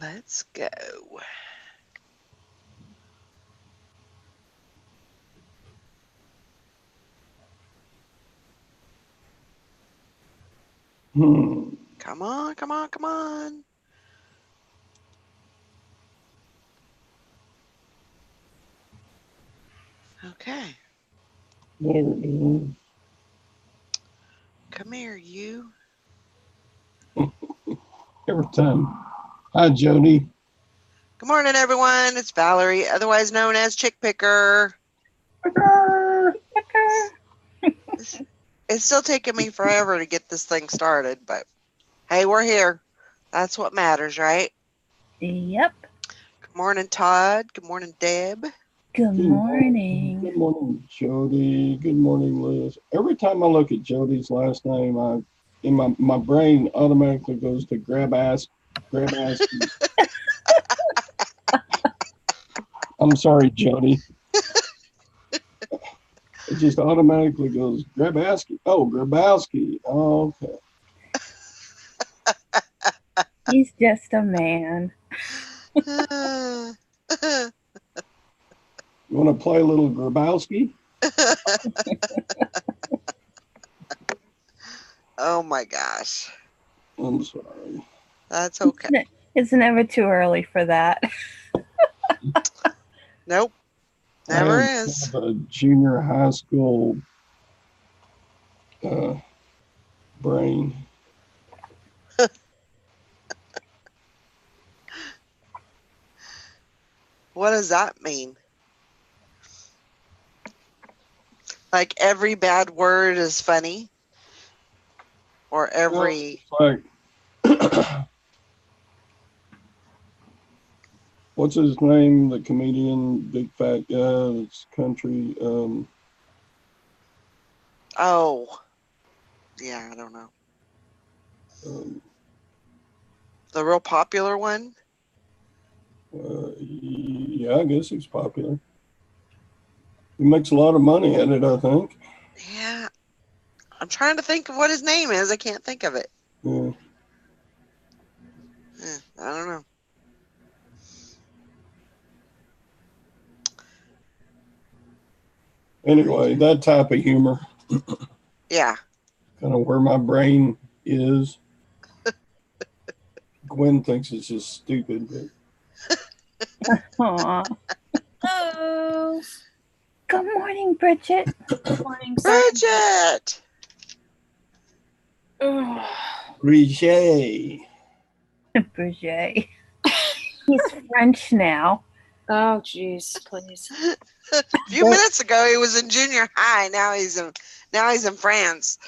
Let's go. Come on, come on, come on. Okay. Loading. Come here, you. Every time. Hi, Jody. Good morning, everyone. It's Valerie, otherwise known as Chick Picker. It's still taking me forever to get this thing started, but hey, we're here. That's what matters, right? Yep. Good morning, Todd. Good morning, Deb. Good morning. Good morning, Jody. Good morning, Liz. Every time I look at Jody's last name, my brain automatically goes to grab ass. I'm sorry, Jody. It just automatically goes Grabowski. Oh, Grabowski. Oh, okay. He's just a man. You want to play a little Grabowski? Oh my gosh. I'm sorry. That's okay. It's never too early for that. Nope. Never I am is. a junior high school brain. What does that mean? Like every bad word is funny? Or every... Well, like, what's his name? The comedian, big fat guy that's country. Oh. Yeah, I don't know. The real popular one? Yeah, I guess he's popular. He makes a lot of money at it, I think. Yeah. I'm trying to think of what his name is. I can't think of it. Yeah. I don't know. Anyway, that type of humor. Yeah. Kind of where my brain is. Gwen thinks it's just stupid, but Aw. Hello. Good morning, Bridget. Good morning, sorry. Bridget! Bridget. Bridget. He's French now. Oh, jeez, please. A few minutes ago, he was in junior high. Now he's in France.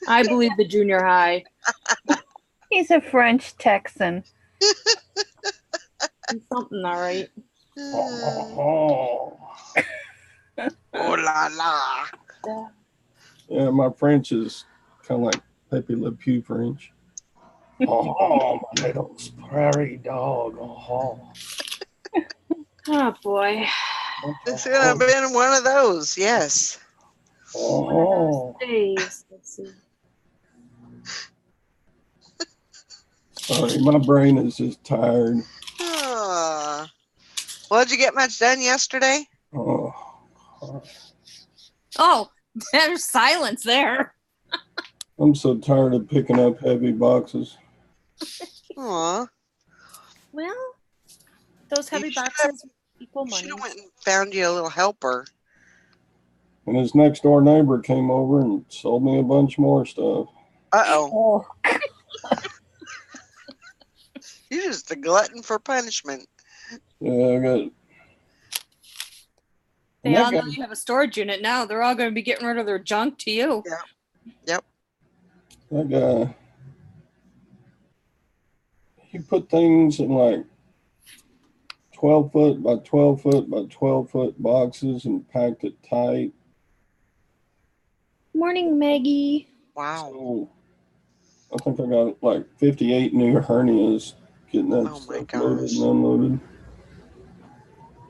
I believe the junior high. He's a French Texan. Something, all right. Oh. Oh la la. Yeah, my French is kind of like Pepe Le Pew French. Oh, my little prairie dog. Oh. Oh, boy. This could have been one of those, yes. One of those days. Let's see. Sorry, my brain is just tired. Well, did you get much done yesterday? Oh. Oh, there's silence there. I'm so tired of picking up heavy boxes. Aw. Well, those heavy You should boxes equal You should money. have went and found you a little helper. And his next door neighbor came over and sold me a bunch more stuff. Uh-oh. Oh. You're just a glutton for punishment. Yeah, I got. They all know you have a storage unit now. They're all going to be getting rid of their junk to you. Yeah. Yep. That guy. He put things in like 12 foot by 12 foot by 12 foot boxes and packed it tight. Morning, Maggie. Wow. So I think I got like 58 new hernias getting that stuff loaded and unloaded.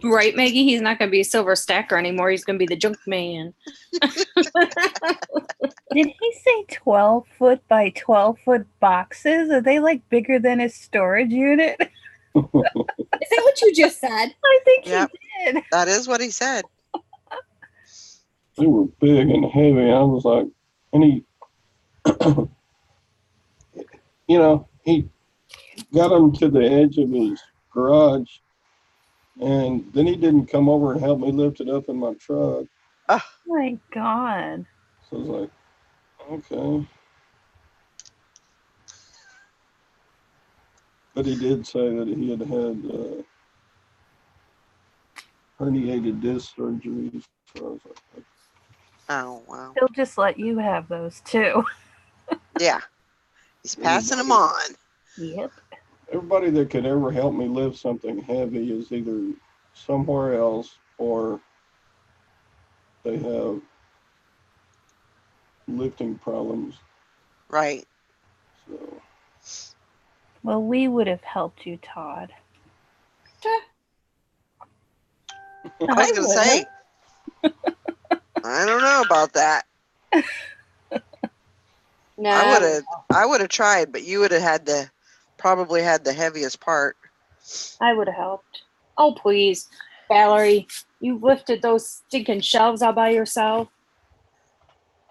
Right, Maggie? He's not going to be a silver stacker anymore. He's going to be the junk man. Did he say 12 foot by 12 foot boxes? Are they like bigger than his storage unit? Is that what you just said? I think Yep. he did. That is what he said. They were big and heavy. I was like, and he, he got them to the edge of his garage, and then he didn't come over and help me lift it up in my truck. Oh, My God. So I was like, okay. But he did say that he had herniated disc surgery. So I was like, oh wow. He'll just let you have those too. Yeah. He's passing them on. Yep. everybody that could ever help me lift something heavy is either somewhere else or they have lifting problems. Right. So Well, we would have helped you, Todd. I was gonna say, I don't know about that. No. I would have tried, but you would have probably had the heaviest part. I would have helped. Oh, please. Valerie, you lifted those stinking shelves all by yourself.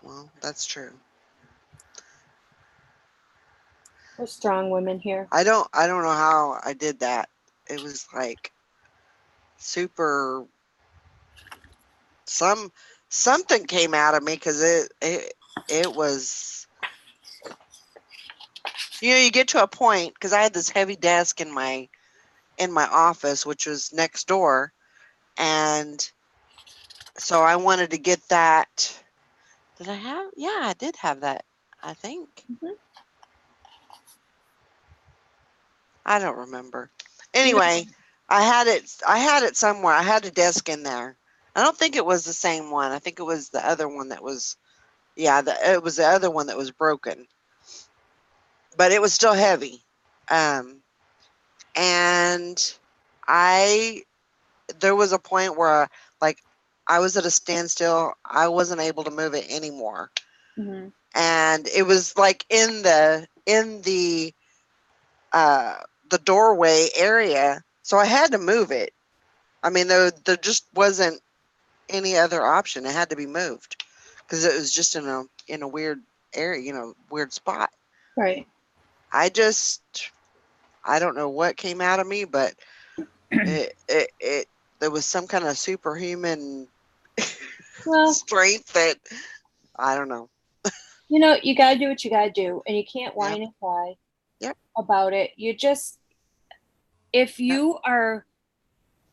Well, that's true. We're strong women here. I don't know how I did that. It was like super something came out of me because it was, you get to a point, because I had this heavy desk in my office, which was next door, and so I wanted to get that. Did I have? Yeah, I did have that, I think. Mhm. I don't remember. Anyway, I had it somewhere. I had a desk in there. I don't think it was the same one. I think it was the other one that was, yeah, it was the other one that was broken. But it was still heavy. And there was a point where, like, I was at a standstill. I wasn't able to move it anymore. Mhm. And it was like in the doorway area, so I had to move it. I mean, there just wasn't any other option. It had to be moved because it was just in a weird area, weird spot. Right. I don't know what came out of me, but it there was some kind of superhuman Well, strength that I don't know. you got to do what you got to do, and you can't Yep. whine and cry Yep. about it. If you are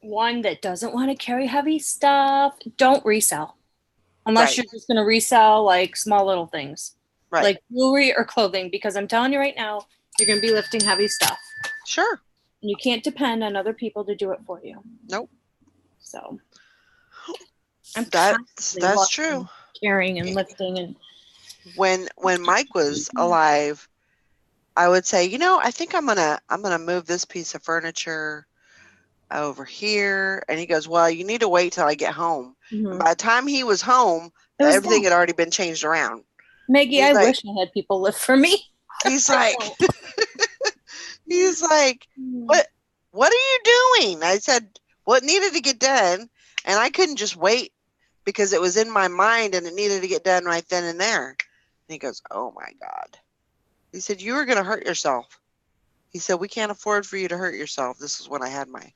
one that doesn't want to carry heavy stuff, don't resell. Unless Right. you're just going to resell like small little things, Right. like jewelry or clothing, because I'm telling you right now, you're going to be lifting heavy stuff. Sure. And you can't depend on other people to do it for you. Nope. So I'm That's constantly true. carrying and lifting and When Mike was alive, I would say, I think I'm gonna move this piece of furniture over here, and he goes, well, you need to wait till I get home. And by the time he was home, It was everything done. had already been changed around. Maggie, He's I like- wish I had people lift for me. He's like, he's like, what are you doing? I said, well, it needed to get done, and I couldn't just wait because it was in my mind and it needed to get done right then and there. And he goes, oh my God. He said, you were going to hurt yourself. He said, we can't afford for you to hurt yourself. This is when I had my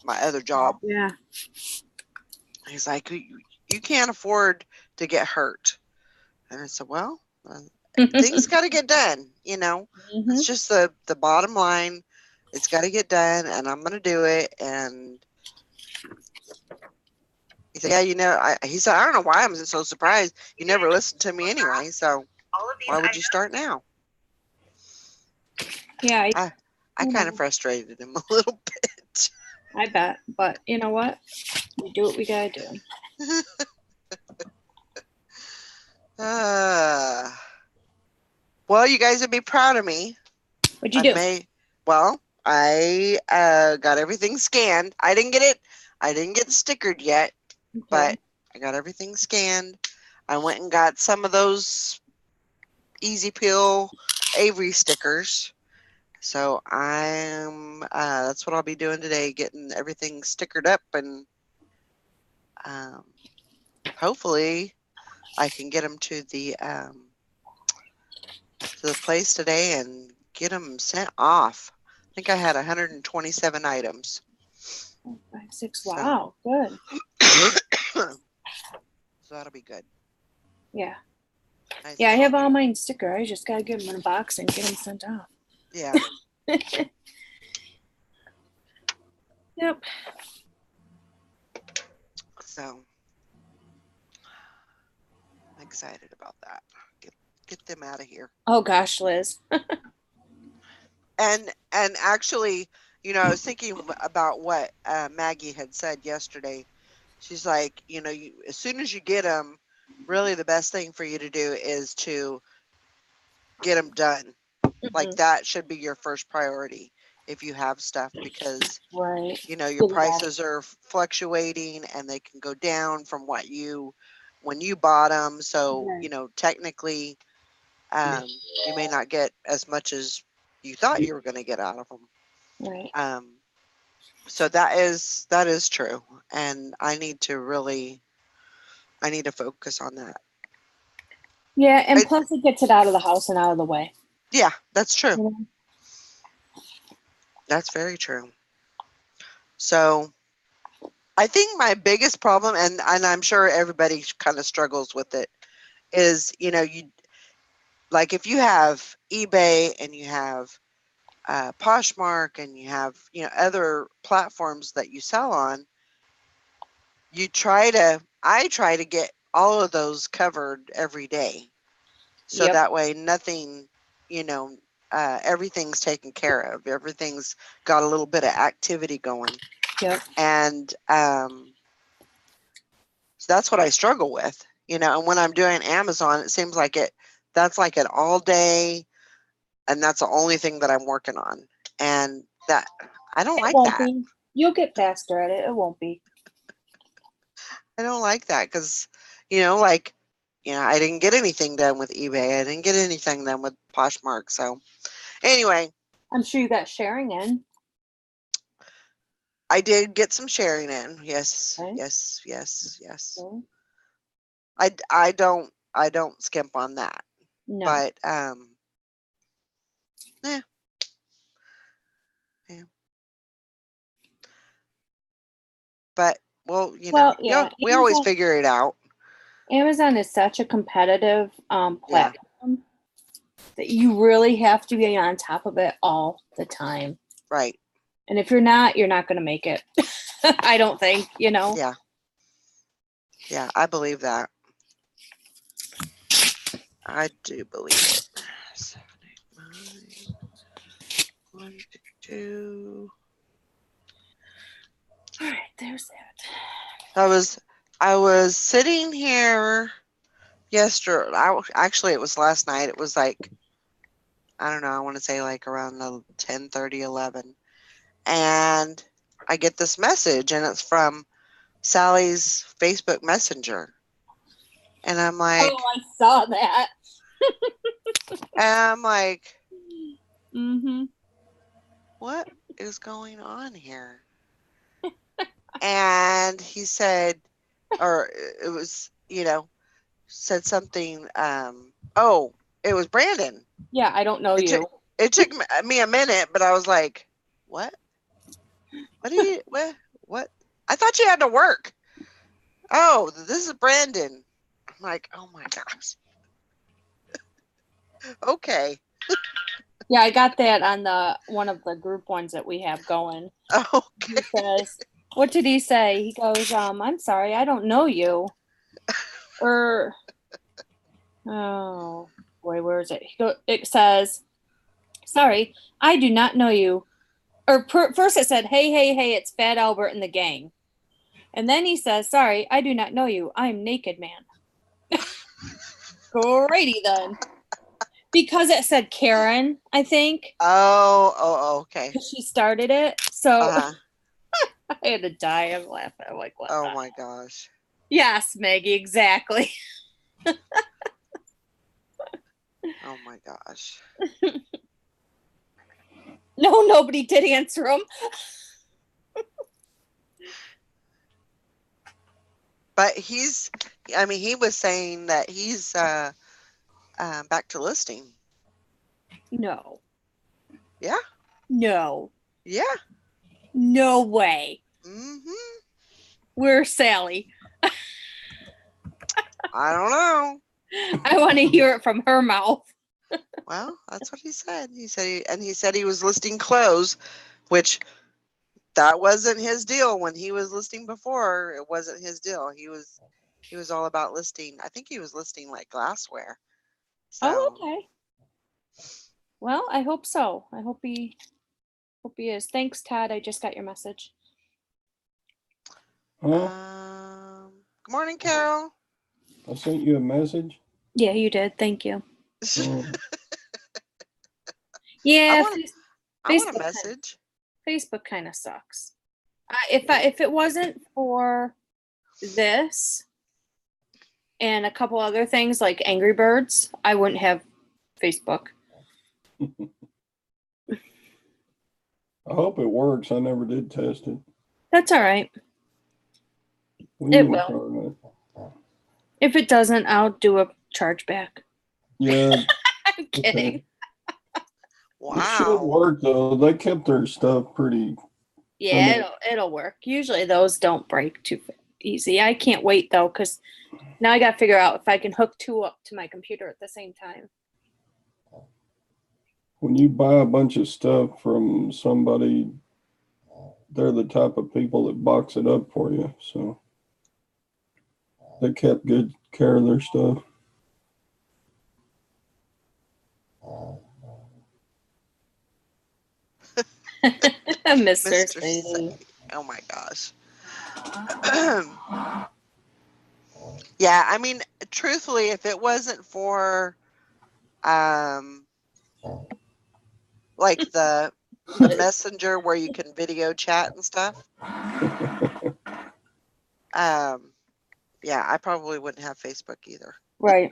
other job. Yeah. He's like, you can't afford to get hurt. And I said, well, things got to get done. It's just the bottom line. It's got to get done, and I'm going to do it. And he said, yeah, he said, I don't know why I'm so surprised. You never listened to me anyway. So why would you start now? Yeah, I kind of frustrated him a little bit. I bet. But you know what? We do what we gotta do. Well, you guys would be proud of me. What'd you do? I got everything scanned. I didn't get stickered yet, but I got everything scanned. I went and got some of those Easy Peel Avery stickers, So that's what I'll be doing today, getting everything stickered up, and hopefully I can get them to the place today and get them sent off. I think I had 127 items. 5, 6. So- Wow, good. So that'll be good. Yeah. Nice Yeah, I and have all sweet. mine sticker. I just gotta get them in a box and get them sent off. Yeah. Yep. So I'm excited about that. Get them out of here. Oh gosh, Liz. And actually, I was thinking about what Maggie had said yesterday. She's like, as soon as you get them, really the best thing for you to do is to get them done. Like that should be your first priority if you have stuff, because Right. your prices are fluctuating and they can go down from when you bought them. So, Right. Technically, you may not get as much as you thought you were going to get out of them. Right. So that is true. And I need to focus on that. Yeah, and plus it gets it out of the house and out of the way. Yeah, that's true. You know? That's very true. So I think my biggest problem, and I'm sure everybody kind of struggles with it, is, you like if you have eBay and you have Poshmark and you have, other platforms that you sell on, I try to get all of those covered every day. So Yep. that way nothing, everything's taken care of. Everything's got a little bit of activity going. Yep. And so that's what I struggle with, and when I'm doing Amazon, it seems like that's like an all day, and that's the only thing that I'm working on. And that, I don't like Won't that. be. You'll get faster at it. It won't be. I don't like that because, I didn't get anything done with eBay. I didn't get anything done with Poshmark. So anyway, I'm sure you got sharing in. I did get some sharing in. Yes, Okay. yes. Okay. I don't skimp on that. No. But yeah. But yeah, we always figure it out. Amazon is such a competitive platform that you really have to be on top of it all the time. Right. And if you're not going to make it. I don't think, Yeah. Yeah, I believe that. I do believe it. 7, 8, 9, 1, 2. All right, there's that. I was sitting here yesterday. Actually, it was last night. It was like, I don't know, I want to say like around 10:30, 11. And I get this message, and it's from Sally's Facebook Messenger. And I'm like, I saw that. Mm-hmm. What is going on here? And he said, or it was, said something, oh, it was Brandon. Yeah, I don't know you. It took me a minute, but I was like, what? What? I thought you had to work. Oh, this is Brandon. I'm like, oh my gosh. Okay. Yeah, I got that on one of the group ones that we have going. Okay. He says, what did he say? He goes, I'm sorry, I don't know you. Or, oh boy, where is it? It says, sorry, I do not know you. Or first it said, hey, it's Fat Albert and the gang. And then he says, sorry, I do not know you. I'm Naked Man. Alrighty then. Because it said Karen, I think. Oh, okay. She started it. So I had to die of laughing. I'm like, what? Oh my gosh. Yes, Maggie, exactly. Oh my gosh. No, nobody did answer them. But he was saying that he's back to listing. No. Yeah. No. Yeah. No way. Mm-hmm. Where's Sally? I don't know. I want to hear it from her mouth. Well, that's what he said. He said he was listing clothes, which that wasn't his deal when he was listing before. It wasn't his deal. He was all about listing. I think he was listing like glassware. So, Oh, okay. Well, I hope so. I hope he is. Thanks, Todd. I just got your message. Huh? Good morning, Carol. I sent you a message. Yeah, you did. Thank you. Oh, Yeah, I want a message. Facebook kind of sucks. If it wasn't for this and a couple other things like Angry Birds, I wouldn't have Facebook. I hope it works. I never did test it. That's all right. It will. If it doesn't, I'll do a chargeback. Yeah. I'm kidding. Okay. Wow. It should work though. They kept their stuff pretty. Yeah, it'll work. Usually those don't break too easy. I can't wait though, because now I got to figure out if I can hook two up to my computer at the same time. When you buy a bunch of stuff from somebody, they're the type of people that box it up for you. So they kept good care of their stuff. Mr. Sadie. Oh my gosh. Yeah, I mean, truthfully, if it wasn't for like the messenger where you can video chat and stuff, yeah, I probably wouldn't have Facebook either. Right.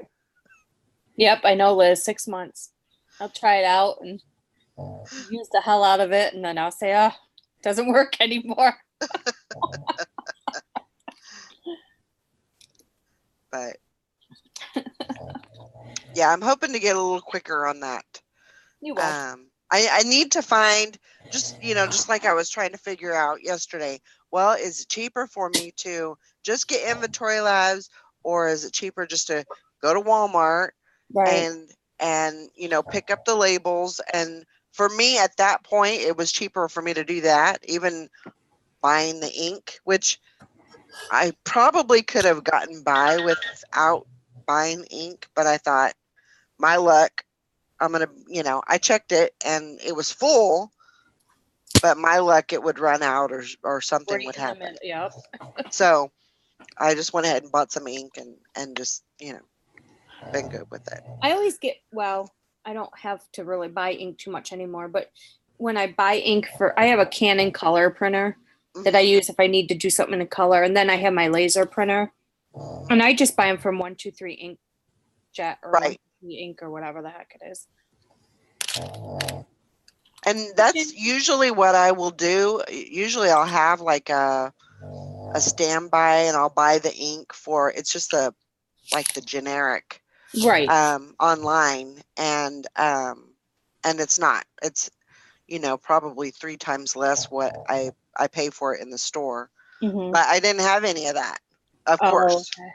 Yep, I know, Liz. 6 months. I'll try it out and use the hell out of it, and then I'll say, oh, it doesn't work anymore. But yeah, I'm hoping to get a little quicker on that. You will. I need to find just like I was trying to figure out yesterday. Well, is it cheaper for me to just get Inventory Labs, or is it cheaper just to go to Walmart and pick up the labels? And for me at that point, it was cheaper for me to do that, even buying the ink, which I probably could have gotten by without buying ink, but I thought, my luck, I'm going to, I checked it and it was full, but my luck, it would run out or something would happen. Yep. So I just went ahead and bought some ink and just, been good with it. I always I don't have to really buy ink too much anymore, but when I buy ink I have a Canon color printer that I use if I need to do something in color, and then I have my laser printer, and I just buy them from 123 Inkjet or right. Ink or whatever the heck it is. And that's usually what I will do. Usually I'll have like a standby, and I'll buy the ink for, it's just the generic online, and it's not, it's probably 3 times less what I pay for it in the store. Mm-hmm. But I didn't have any of that, of course. Okay.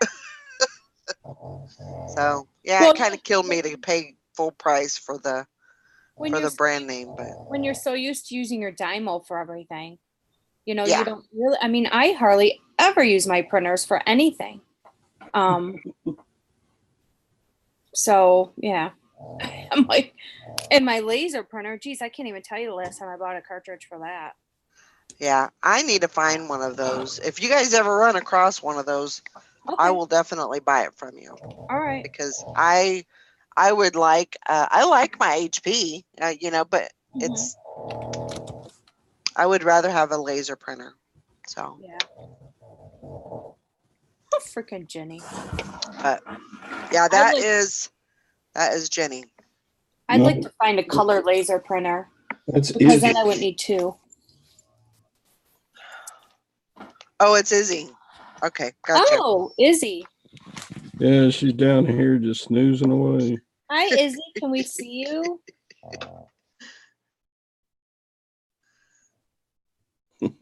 So yeah, it kind of killed me to pay full price for the brand name. But when you're so used to using your Dymo for everything, you don't really, I mean, I hardly ever use my printers for anything. So yeah, I'm like, and my laser printer, geez, I can't even tell you the last time I bought a cartridge for that. Yeah, I need to find one of those. If you guys ever run across one of those, I will definitely buy it from you. All right. Because I would like, I like my HP, but it's, I would rather have a laser printer. So yeah. Oh, freaking Jenny. But yeah, that is Jenny. I'd like to find a color laser printer. That's because easy. then I wouldn't need two. Oh, it's Izzy. Okay, gotcha. Oh, Izzy. Yeah, she's down here just snoozing away. Hi, Izzy. Can we see you? Izzy.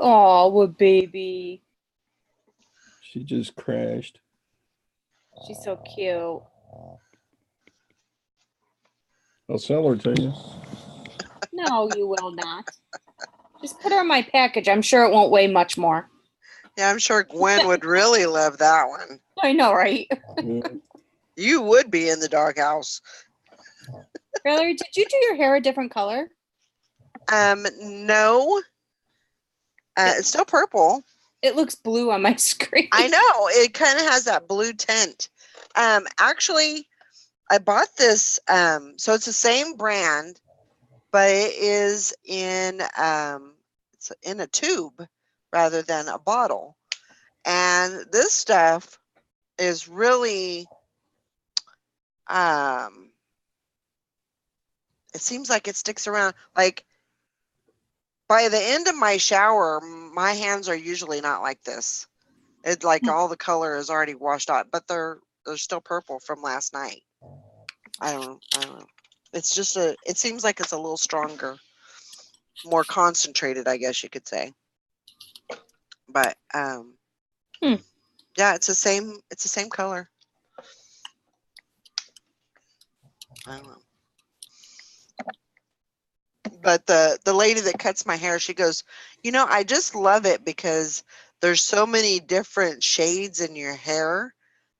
Oh, what baby. She just crashed. She's so cute. I'll sell her to you. No, you will not. Just put her in my package. I'm sure it won't weigh much more. Yeah, I'm sure Gwen would really love that one. I know, right? Yeah. You would be in the doghouse. Valerie, did you do your hair a different color? No. It's still purple. It looks blue on my screen. I know. It kind of has that blue tint. Actually, I bought this. So it's the same brand, but it is it's in a tube rather than a bottle. And this stuff is really, it seems like it sticks around. Like by the end of my shower, my hands are usually not like this. It's like all the color is already washed out, but they're still purple from last night. I don't know. It's just it seems like it's a little stronger, more concentrated, I guess you could say. But yeah, it's the same color. I don't know. But the lady that cuts my hair, she goes, I just love it because there's so many different shades in your hair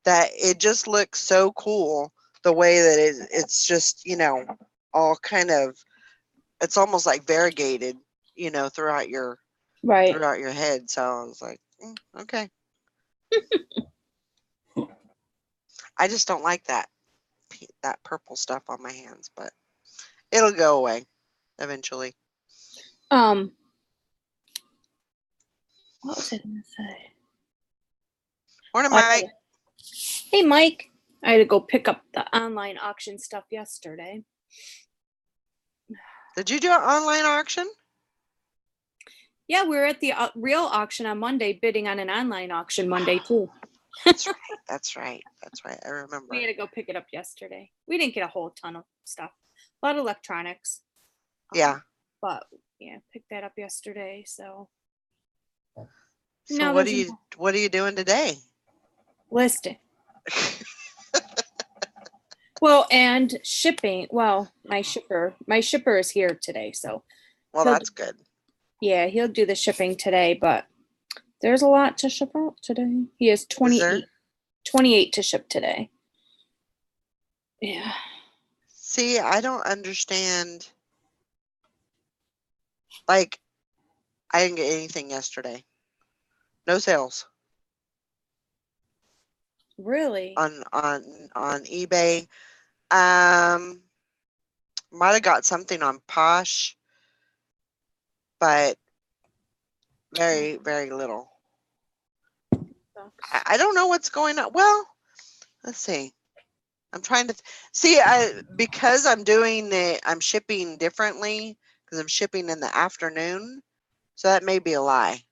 that it just looks so cool the way that it's just, all kind of, it's almost like variegated, throughout your Right. head. So I was like, okay. I just don't like that purple stuff on my hands, but it'll go away eventually. What was I gonna say? Morning, Mike. Hey, Mike. I had to go pick up the online auction stuff yesterday. Did you do an online auction? Yeah, we were at the real auction on Monday, bidding on an online auction Monday too. That's right. That's right. That's right. I remember. We had to go pick it up yesterday. We didn't get a whole ton of stuff. A lot of electronics. Yeah. But yeah, picked that up yesterday. So what are you doing today? Listing. Well, and shipping. Well, my shipper is here today, so. Well, that's good. Yeah, he'll do the shipping today, but there's a lot to ship out today. He has 28 to ship today. Yeah. See, I don't understand. Like, I didn't get anything yesterday. No sales. Really? On eBay. Might have got something on Posh, but very, very little. I don't know what's going on. Well, let's see. I'm trying to see. Because I'm shipping differently because I'm shipping in the afternoon, so that may be a lie.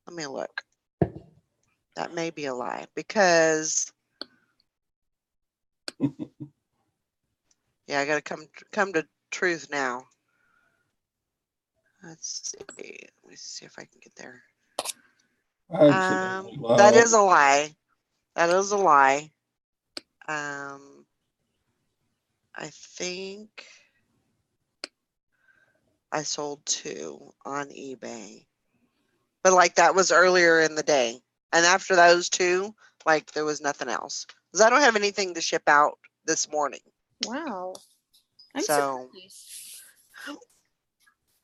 Let me look. That may be a lie because yeah, I gotta come to truth now. Let's see. Let me see if I can get there. That is a lie. That is a lie. I think I sold 2 on eBay, but like that was earlier in the day, and after those 2, like there was nothing else because I don't have anything to ship out this morning. Wow. I'm so surprised.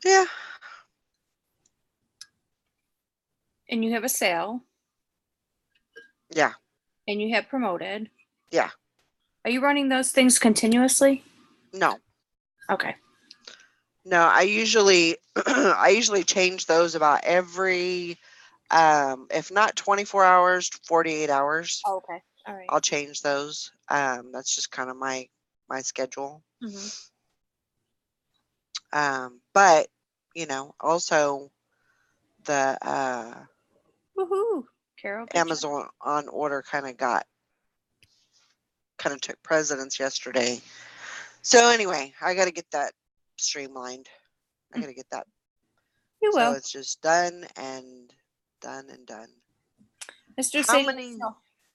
Yeah. And you have a sale. Yeah. And you have promoted. Yeah. Are you running those things continuously? No. Okay. No, I usually change those about every if not 24 hours, 48 hours. Oh, okay. All right. I'll change those. That's just kind of my schedule. Mm-hmm. But also the Woohoo. Carol. good job. Amazon on order kind of took precedence yesterday. So anyway, I got to get that streamlined. I got to get that. You So will. it's just done and done and done. Mr. How Sadie. many?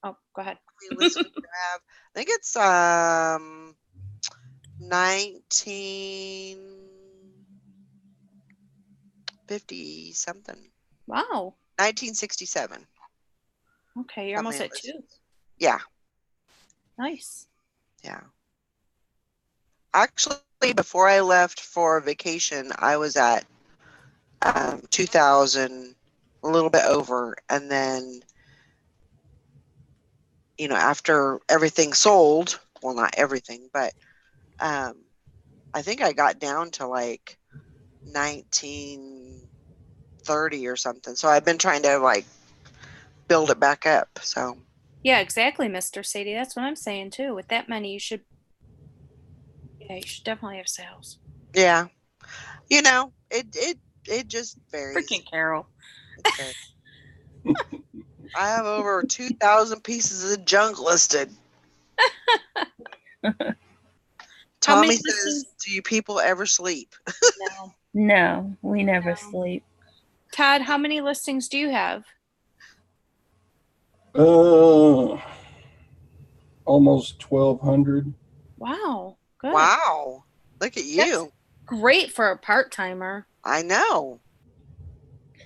Oh, go ahead. How many listings do you have? I think it's 1950 something. Wow. 1967. Okay, you're How almost many at 2. listings? Yeah. Nice. Yeah. Actually, before I left for vacation, I was at 2,000, a little bit over, and then after everything sold, well, not everything, but I think I got down to like 1930 or something. So I've been trying to like build it back up. So Yeah, exactly, Mr. Sadie. That's what I'm saying too. With that many, you should definitely have sales. yeah, it just varies. Freaking Carol. It varies. I have over 2,000 pieces of junk listed. Tommy says, "Do you people ever sleep?" No. No, we never sleep. Todd, how many listings do you have? Almost 1,200. Wow. Good. Wow, look at you. Great for a part-timer. I know.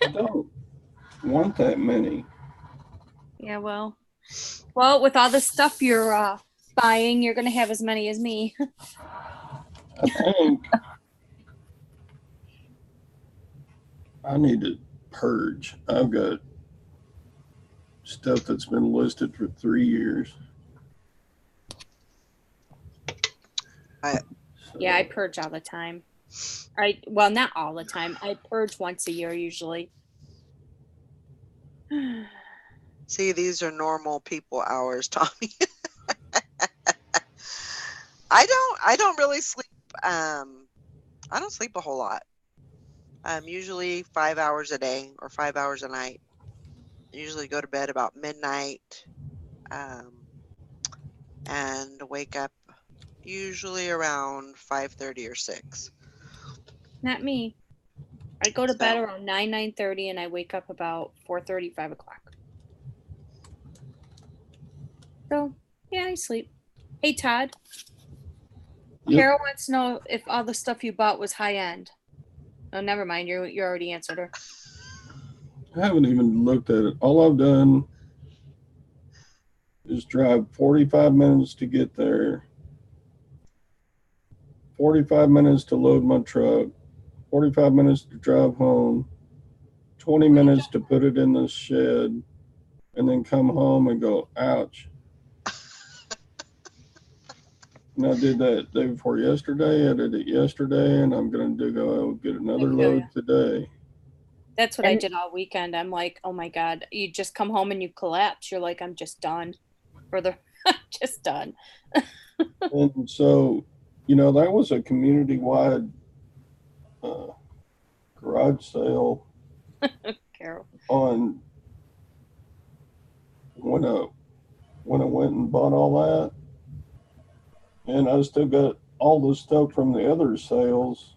I don't want that many. Yeah, well, with all the stuff you're buying, you're going to have as many as me. I think I need to purge. I've got stuff that's been listed for 3 years. Yeah, I purge all the time. Well, not all the time. I purge once a year usually. See, these are normal people hours, Tommy. I don't really sleep. I don't sleep a whole lot. Usually 5 hours a day or 5 hours a night. I usually go to bed about midnight, and wake up usually around 5:30 or 6. Not me. I go to So- bed around 9:30, and I wake up about 4:30, 5 o'clock. So, yeah, I sleep. Hey, Todd. Yep. Carol wants to know if all the stuff you bought was high end. Oh, never mind. You already answered her. I haven't even looked at it. All I've done is drive 45 minutes to get there, 45 minutes to load my truck, 45 minutes to drive home, 20 minutes to put it in the shed, and then come home and go, ouch. And I did that day before yesterday. I did it yesterday, and I'm going to go get another load today. That's what I did all weekend. I'm like, oh my God, you just come home and you collapse. You're like, I'm just done. Just done. And so, that was a community-wide garage sale Carol. on when I went and bought all that. And I still got all the stuff from the other sales.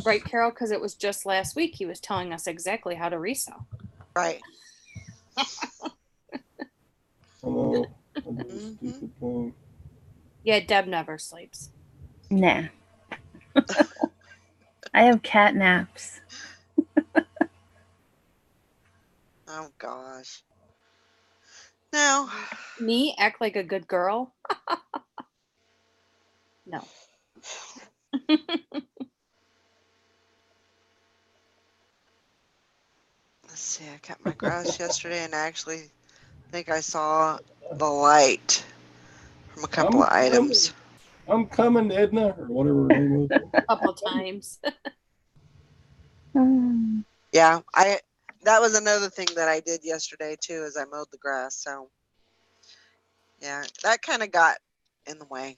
Right, Carol, because it was just last week he was telling us exactly how to resell. Right. I know. I did a stupid thing. Yeah, Deb never sleeps. Nah. I have cat naps. Oh gosh. No. Me act like a good girl? No. Let's see. I cut my grass yesterday, and I actually think I saw the light from a couple of items. I'm coming, Edna, or whatever her name was. A couple times. Yeah, that was another thing that I did yesterday too, is I mowed the grass. So yeah, that kind of got in the way.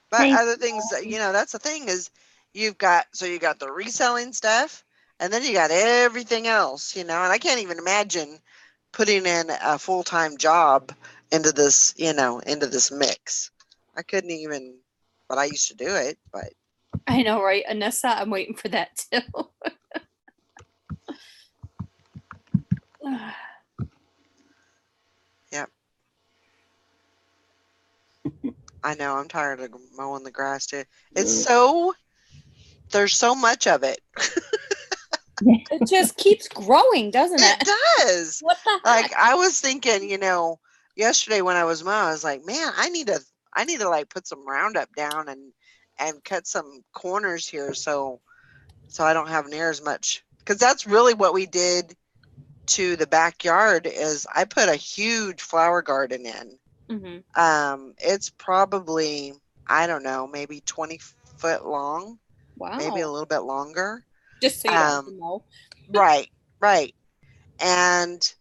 But Thank other things that, that's the thing is you got the reselling stuff and then you got everything else, and I can't even imagine putting in a full-time job into this, into this mix. I couldn't even, but I used to do it, but I know, right? Anessa, I'm waiting for that too. yep. I know, I'm tired of mowing the grass too. It's there's so much of it. It just keeps growing, doesn't it? It does. What the heck? Like I was thinking, yesterday when I was mowing, I was like, man, I need to like put some Roundup down and cut some corners here so I don't have near as much, because that's really what we did to the backyard is I put a huge flower garden in. Mm-hmm. It's probably, I don't know, maybe 20 foot long, Wow. maybe a little bit longer. Just so you don't have to mow. Right. And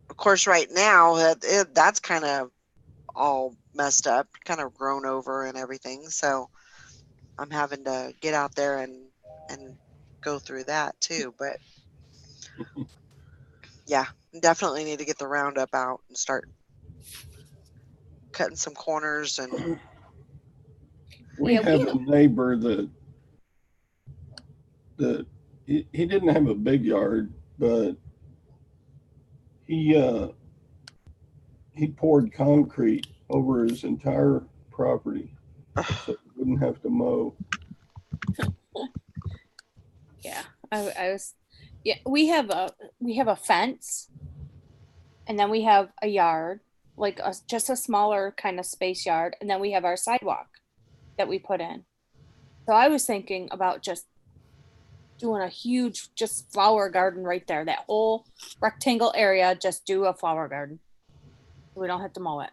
of course, right now that's kind of all messed up, kind of grown over and everything. So I'm having to get out there and go through that too. But yeah, definitely need to get the Roundup out and start cutting some corners. And we have a neighbor that he didn't have a big yard, but he poured concrete over his entire property so he wouldn't have to mow. Yeah, I was. Yeah, we have a fence, and then we have a yard, like just a smaller kind of space yard, and then we have our sidewalk that we put in. So I was thinking about just doing a huge just flower garden right there, that whole rectangle area. Just do a flower garden. We don't have to mow it.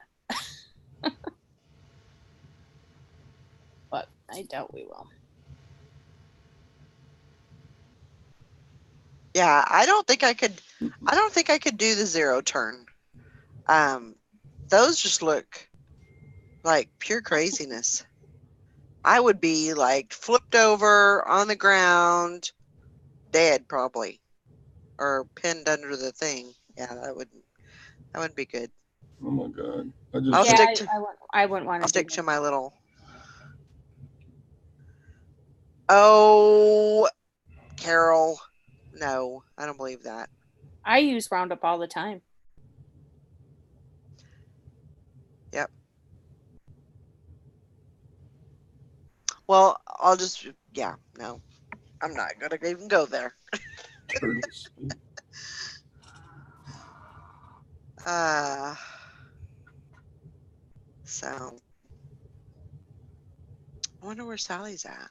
But I doubt we will. yeah, I don't think I could do the zero turn. Those just look like pure craziness. I would be like flipped over on the ground, dead probably, or pinned under the thing. Yeah, that would be good. Oh my God! I wouldn't want to. I'll stick to my little. Oh, Carol, no, I don't believe that. I use Roundup all the time. Yep. Well, I'll just, no, I'm not gonna even go there. So I wonder where Sally's at.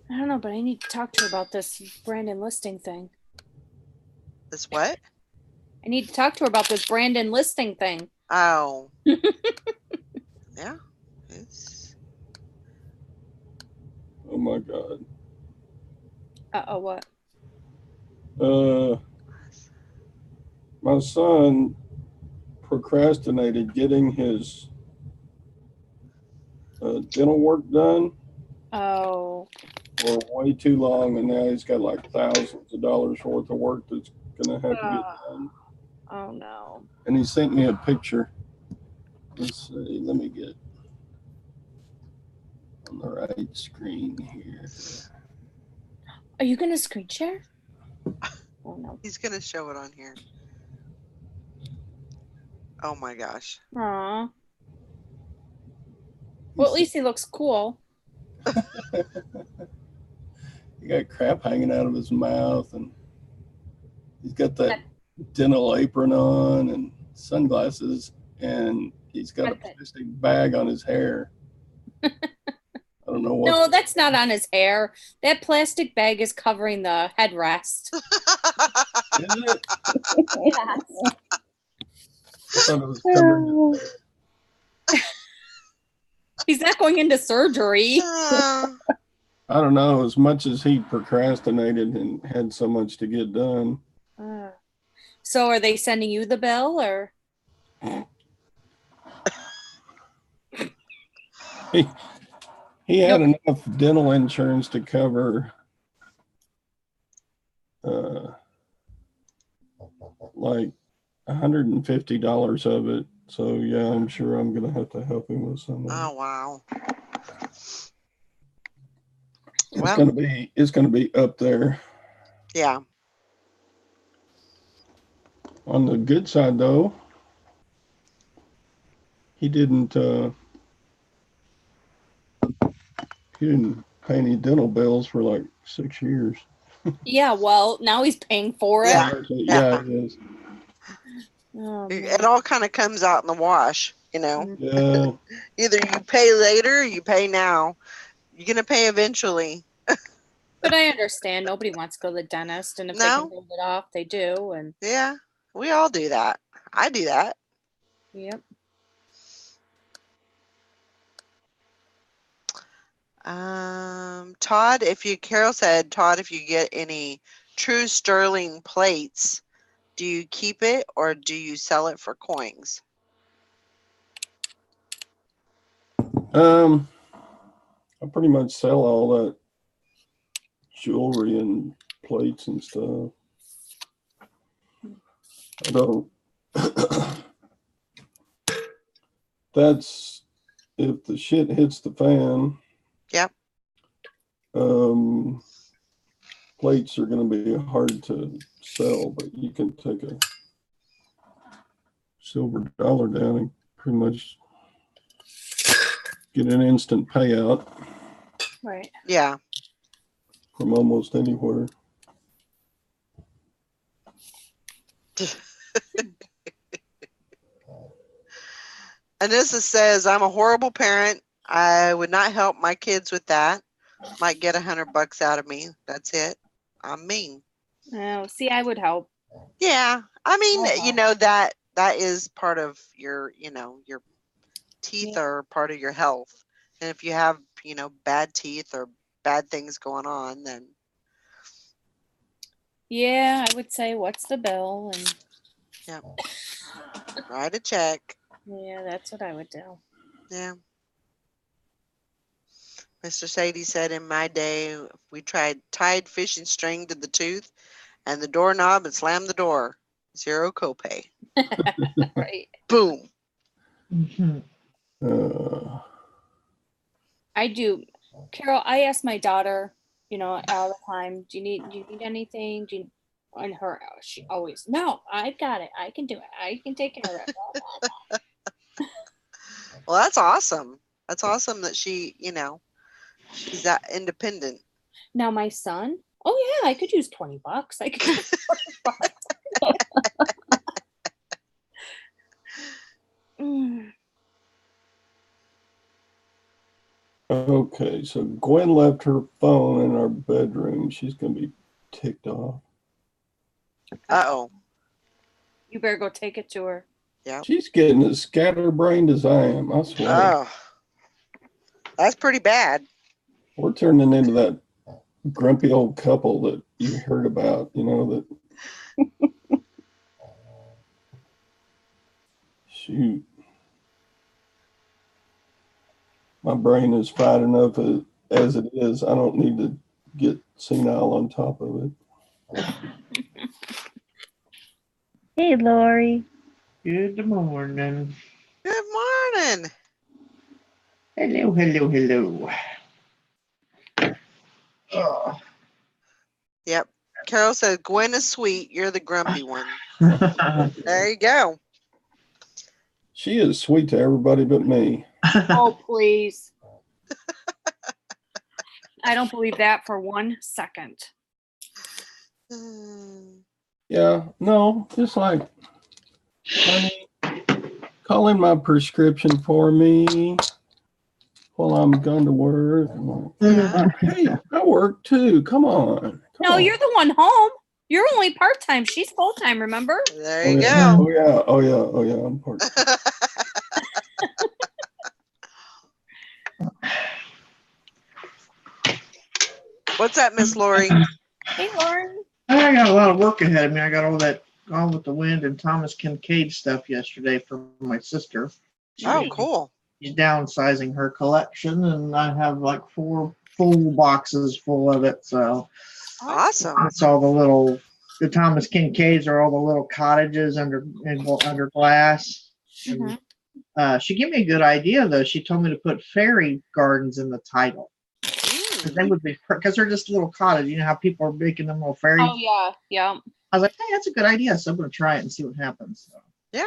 I don't know, but I need to talk to her about this Brandon listing thing. This what? I need to talk to her about this Brandon listing thing. Oh. Yeah. Oh my God. What? My son procrastinated getting his dental work done. Oh. For way too long, and now he's got like thousands of dollars worth of work that's gonna have to get done. Oh no. And he sent me a picture. Let's see, let me get on the right screen here. Are you gonna screen share? Oh no. He's gonna show it on here. Oh my gosh. Aw. Well, at least he looks cool. He got crap hanging out of his mouth, and he's got that dental apron on and sunglasses, and he's got a plastic bag on his hair. I don't know what. No, that's not on his hair. That plastic bag is covering the headrest. Is it? Yes. I thought it was covering his hair. He's not going into surgery. I don't know. As much as he procrastinated and had so much to get done. So are they sending you the bill, or? He had enough dental insurance to cover like $150 of it. So yeah, I'm sure I'm gonna have to help him with some of it. Oh wow. It's gonna be up there. Yeah. On the good side though, he didn't pay any dental bills for like 6 years. Yeah, well, now he's paying for it. Yeah, it is. Oh, It all kind of comes out in the wash, you know. Yeah. Either you pay later or you pay now. You're gonna pay eventually. but I understand nobody wants to go to the dentist, and if they can hold it off, they do. And yeah, we all do that. I do that. Yep. Carol said, Todd, if you get any true sterling plates, do you keep it or do you sell it for coins? I pretty much sell all that jewelry and plates and stuff. I don't. That's if the shit hits the fan. Yep. Plates are going to be hard to sell, but you can take a silver dollar down and pretty much get an instant payout. Right. Yeah. From almost anywhere. Anissa says, I'm a horrible parent. I would not help my kids with that. Might get $100 out of me. That's it. I'm mean. Oh, see, I would help. Yeah. I mean, that is part of your, your teeth are part of your health. And if you have, bad teeth or bad things going on, then. Yeah, I would say, what's the bill? And yeah. Write a check. Yeah, that's what I would do. Yeah. Mr. Sadie said, in my day, we tied fishing string to the tooth and the doorknob and slammed the door. 0 copay. Right. Boom. I do. Carol, I ask my daughter, all the time, do you need anything? And she always, no, I got it. I can do it. I can take care of it. Well, that's awesome. That's awesome that she, she's that independent. Now my son, oh yeah, I could use $20. I could use $20. Okay, so Gwen left her phone in our bedroom. She's going to be ticked off. Uh-oh. You better go take it to her. Yeah. She's getting as scatterbrained as I am, I swear. Oh, that's pretty bad. We're turning into that grumpy old couple that you heard about, that. Shoot. My brain is fried enough as it is. I don't need to get senile on top of it. Hey, Lori. Good morning. Good morning. Hello, hello, hello. Oh. Yep. Carol said, Gwen is sweet. You're the grumpy one. There you go. She is sweet to everybody but me. Oh, please. I don't believe that for 1 second. Yeah, no, just like, honey, call in my prescription for me while I'm gone to work. Hey, I work too. Come on. No, you're the one home. You're only part-time. She's full-time, remember? There you go. Oh, yeah. I'm part-time. What's that, Miss Lori? Hey, Lauren. I got a lot of work ahead of me. I got all that Gone with the Wind and Thomas Kincaid stuff yesterday from my sister. Oh, cool. she's downsizing her collection, and I have like 4 full boxes full of it. So Awesome. it's all the Thomas Kincaids are all the little cottages under glass. Mhm. She gave me a good idea though. She told me to put fairy gardens in the title. Because they would be, because they're just a little cottage. You know how people are making them little fairy. Oh yeah, yeah, I was like, hey, that's a good idea. So I'm going to try it and see what happens. So Yeah.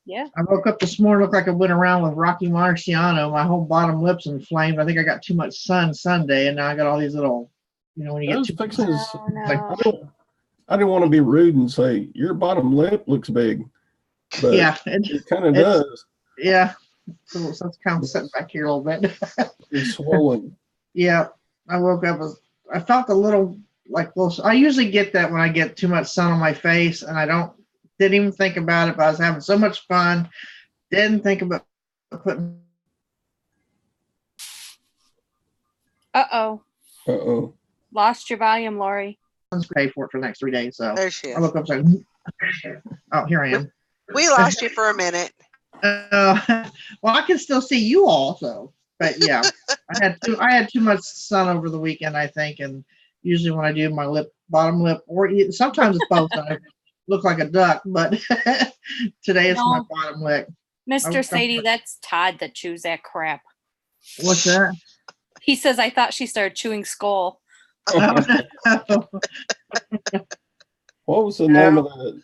yeah. I woke up this morning, looked like I went around with Rocky Marciano. My whole bottom lip's inflamed. I think I got too much sun Sunday, and now I got all these little, when you I get was too fixing to Oh, no. I didn't want to be rude and say your bottom lip looks big, but yeah, it kind of does. yeah. So it's kind of sitting back here a little bit. It's swollen. Yeah, I woke up. I felt a little I usually get that when I get too much sun on my face, and didn't even think about it. But I was having so much fun, didn't think about putting. Uh-oh. Lost your volume, Lori. Pay for it for the next 3 days. So There she I is. would like, oh, here I am. We lost you for a minute. Well, I can still see you also, but yeah, I had too much sun over the weekend, I think, and usually when I do my bottom lip, or sometimes it's both, I look like a duck, but today it's my bottom lip. Mr. Sadie, that's Todd that chews that crap. What's that? He says, I thought she started chewing skull. What was the name of that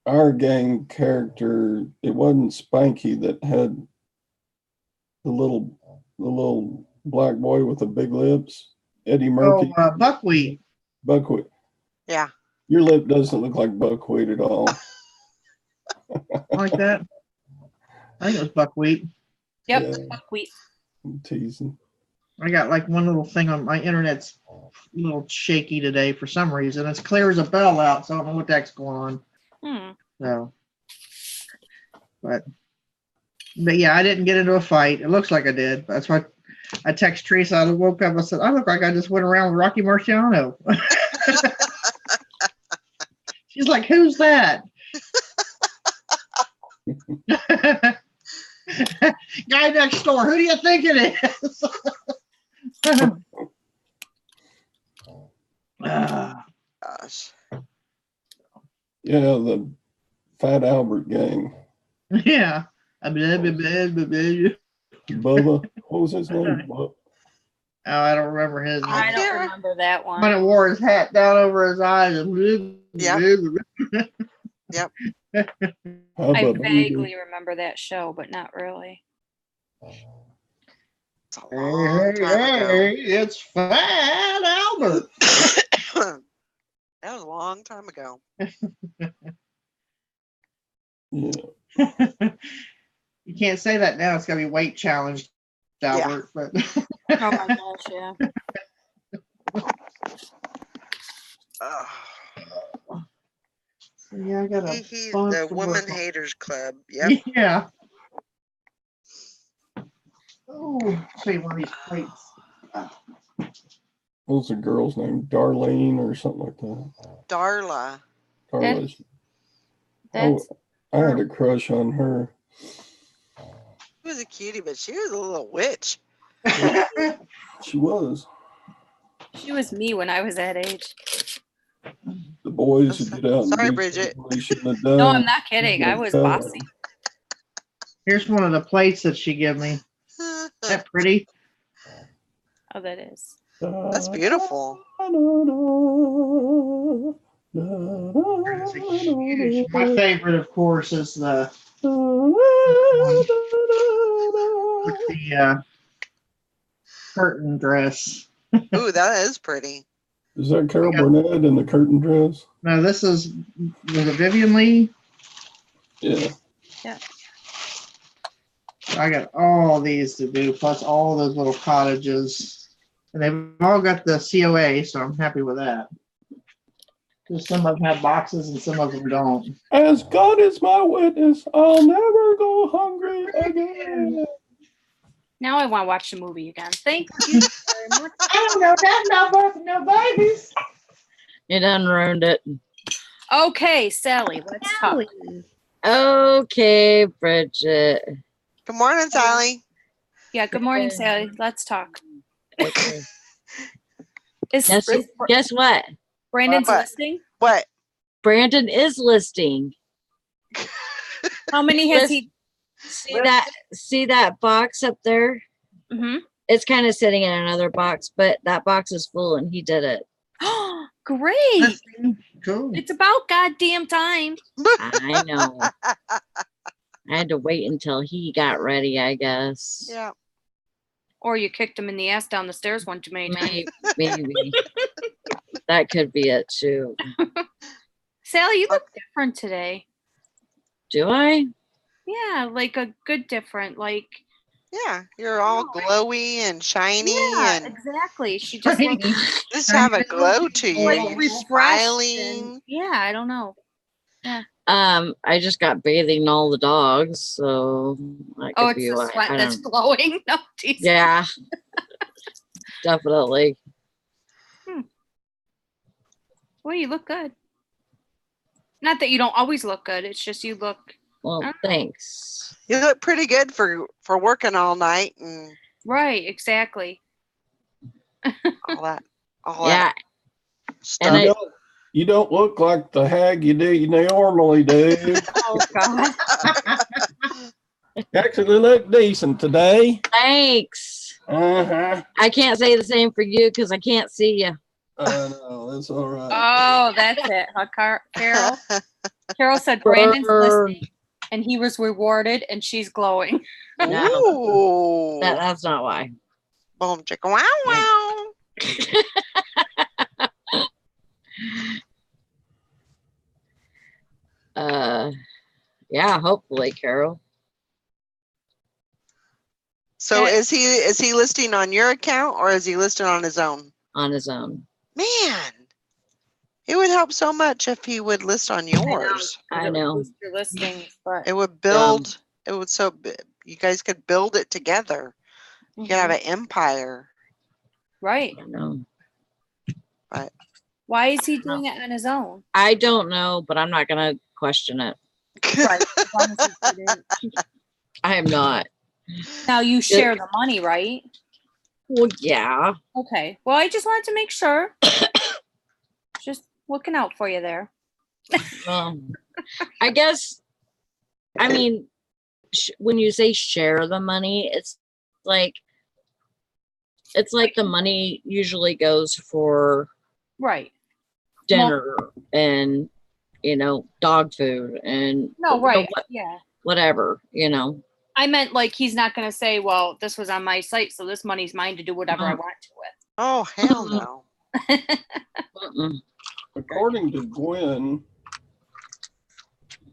Our Gang character? It wasn't Spanky that had the little black boy with the big lips. Eddie Murphy. Buckwheat. Buckwheat. Yeah. Your lip doesn't look like buckwheat at all. Like that? I think it was buckwheat. Yep, Yeah. buckwheat. I'm teasing. I got like one little thing on my internet's a little shaky today for some reason. It's clear as a bell out, so I don't know what the heck's going on. So, but yeah, I didn't get into a fight. It looks like I did. That's why I text Teresa. I woke up. I said, I look like I just went around with Rocky Marciano. She's like, who's that? Guy next door. Who do you think it is? Gosh. Yeah, the Fat Albert gang. Yeah. Bubba. What was his name? Oh, I don't remember his name. I don't remember that one. When it wore his hat down over his eyes. Yep. I vaguely remember that show, but not really. It's a long time ago. Hey, it's Fat Albert. That was a long time ago. Yeah. You can't say that now. It's gonna be weight challenged, Albert. But Oh my gosh, yeah. yeah, I got a He's bunch the to Woman work on. Haters Club. Yep. Yeah. Oh, show you one of these plates. What was the girl's name? Darlene or something like that. Darla. Darla. That's I had a crush on her. She was a cutie, but she was a little witch. She was. she was me when I was that age. The boys who get out and Sorry, do Bridget. stuff they shouldn't have done. No, I'm not kidding. I was Yeah. bossy. Here's one of the plates that she gave me. Isn't that pretty? Oh, that is. That's beautiful. It's a huge. My favorite, of course, is the curtain dress. Ooh, that is pretty. Is that Carol Burnett in the curtain dress? No, this was it Vivian Lee? Yeah. Yeah. I got all these to do, plus all those little cottages. And they've all got the COA, so I'm happy with that. Because some of them have boxes and some of them don't. As God is my witness, I'll never go hungry again. Now I want to watch the movie again. Thank you very much. I don't know nothing about birth and no babies. You done ruined it. Okay, Sally, let's talk. Okay, Bridget. Good morning, Sally. Yeah, good morning, Sally. Let's talk. Okay. Is Guess what? Brandon's What? listing? What? Brandon is listing. How many has he? See that box up there? Mm-hmm. It's kind of sitting in another box, but that box is full and he did it. Great. Cool. It's about goddamn time. I know. I had to wait until he got ready, I guess. Yeah. Or you kicked him in the ass down the stairs one too many times. Maybe. That could be it too. Sally, you look different today. Do I? Yeah, like a good different. Like, Yeah, you're all glowy and shiny yeah, and exactly. She just looks just have a glow to you. like You're refreshed. smiling. And, yeah, I don't know. Yeah. I just got bathing all the dogs, so that could Oh, it's be the why. sweat I that's don't- glowing. No, geez. Yeah, definitely. Well, you look good. Not that you don't always look good. It's just you look. Well, thanks. You look pretty good for working all night and Right, exactly. all that. Yeah, Stuff. and You don't look like the hag you normally do. Oh, God. You actually look decent today. thanks. Uh-huh. I can't say the same for you because I can't see you. I know, that's all right. Oh, that's it, huh, Carol? Carol said Brandon's listening, and he was rewarded, and she's glowing. Ooh. That's not why. Boom, chicka, wow, wow. Yeah, hopefully, Carol. So is he listing on your account or is he listing on his own? On his own. Man, it would help so much if he would list on yours. I know. Your listings, but It would build. It would you guys could build it together. You could have an empire. right. I know. But Why is he doing it on his own? I don't know, but I'm not gonna question it. Right. As long as he didn't. I am not. Now you share the money, right? Well, yeah. Okay. Well, I just wanted to make sure. Just looking out for you there. I guess. I mean, when you say share the money, it's like the money usually goes for right dinner and dog food and whatever. I meant like he's not going to say, well, this was on my site, so this money's mine to do whatever I want to with. Oh, hell no. According to Gwen,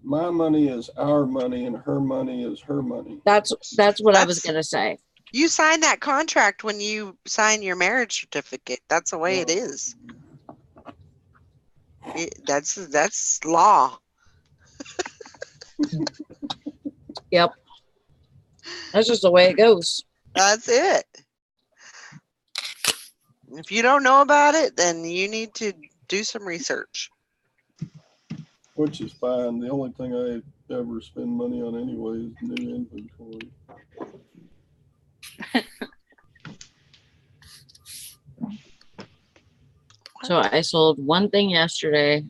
my money is our money and her money is her money. That's what I was going to say. You sign that contract when you sign your marriage certificate. That's the way it is. That's law. Yep. That's just the way it goes. That's it. If you don't know about it, then you need to do some research. Which is fine. The only thing I ever spend money on anyway is new inventory. So I sold one thing yesterday.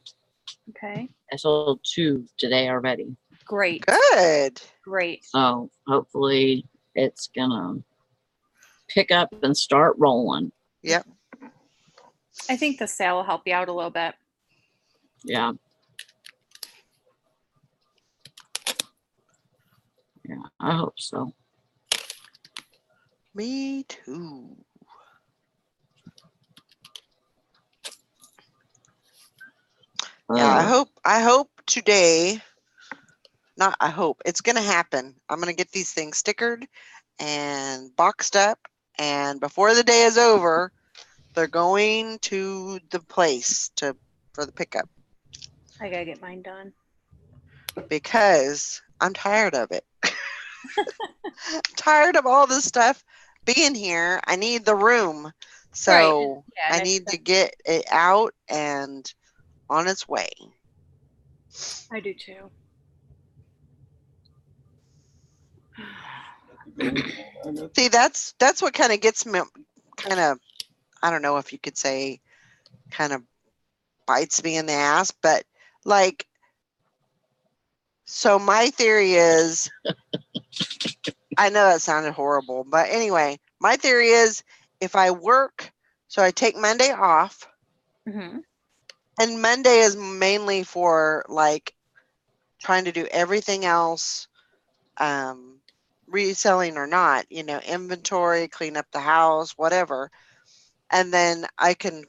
Okay. I sold 2 today already. Great. Good. Great. So hopefully it's gonna pick up and start rolling. Yep. I think the sale will help you out a little bit. Yeah. Yeah, I hope so. Me too. Yeah, I hope today, not I hope, it's going to happen. I'm going to get these things stickered and boxed up, and before the day is over, they're going to the place for the pickup. I got to get mine done. Because I'm tired of it. Tired of all this stuff being here. I need the room. So I need to get it out and on its way. I do too. See, that's what kind of gets me, kind of, I don't know if you could say, kind of bites me in the ass, but like, so my theory is, I know that sounded horrible, but anyway, my theory is if I work, so I take Monday off, Mm-hmm. and Monday is mainly for like trying to do everything else, reselling or not, inventory, clean up the house, whatever. And then I can,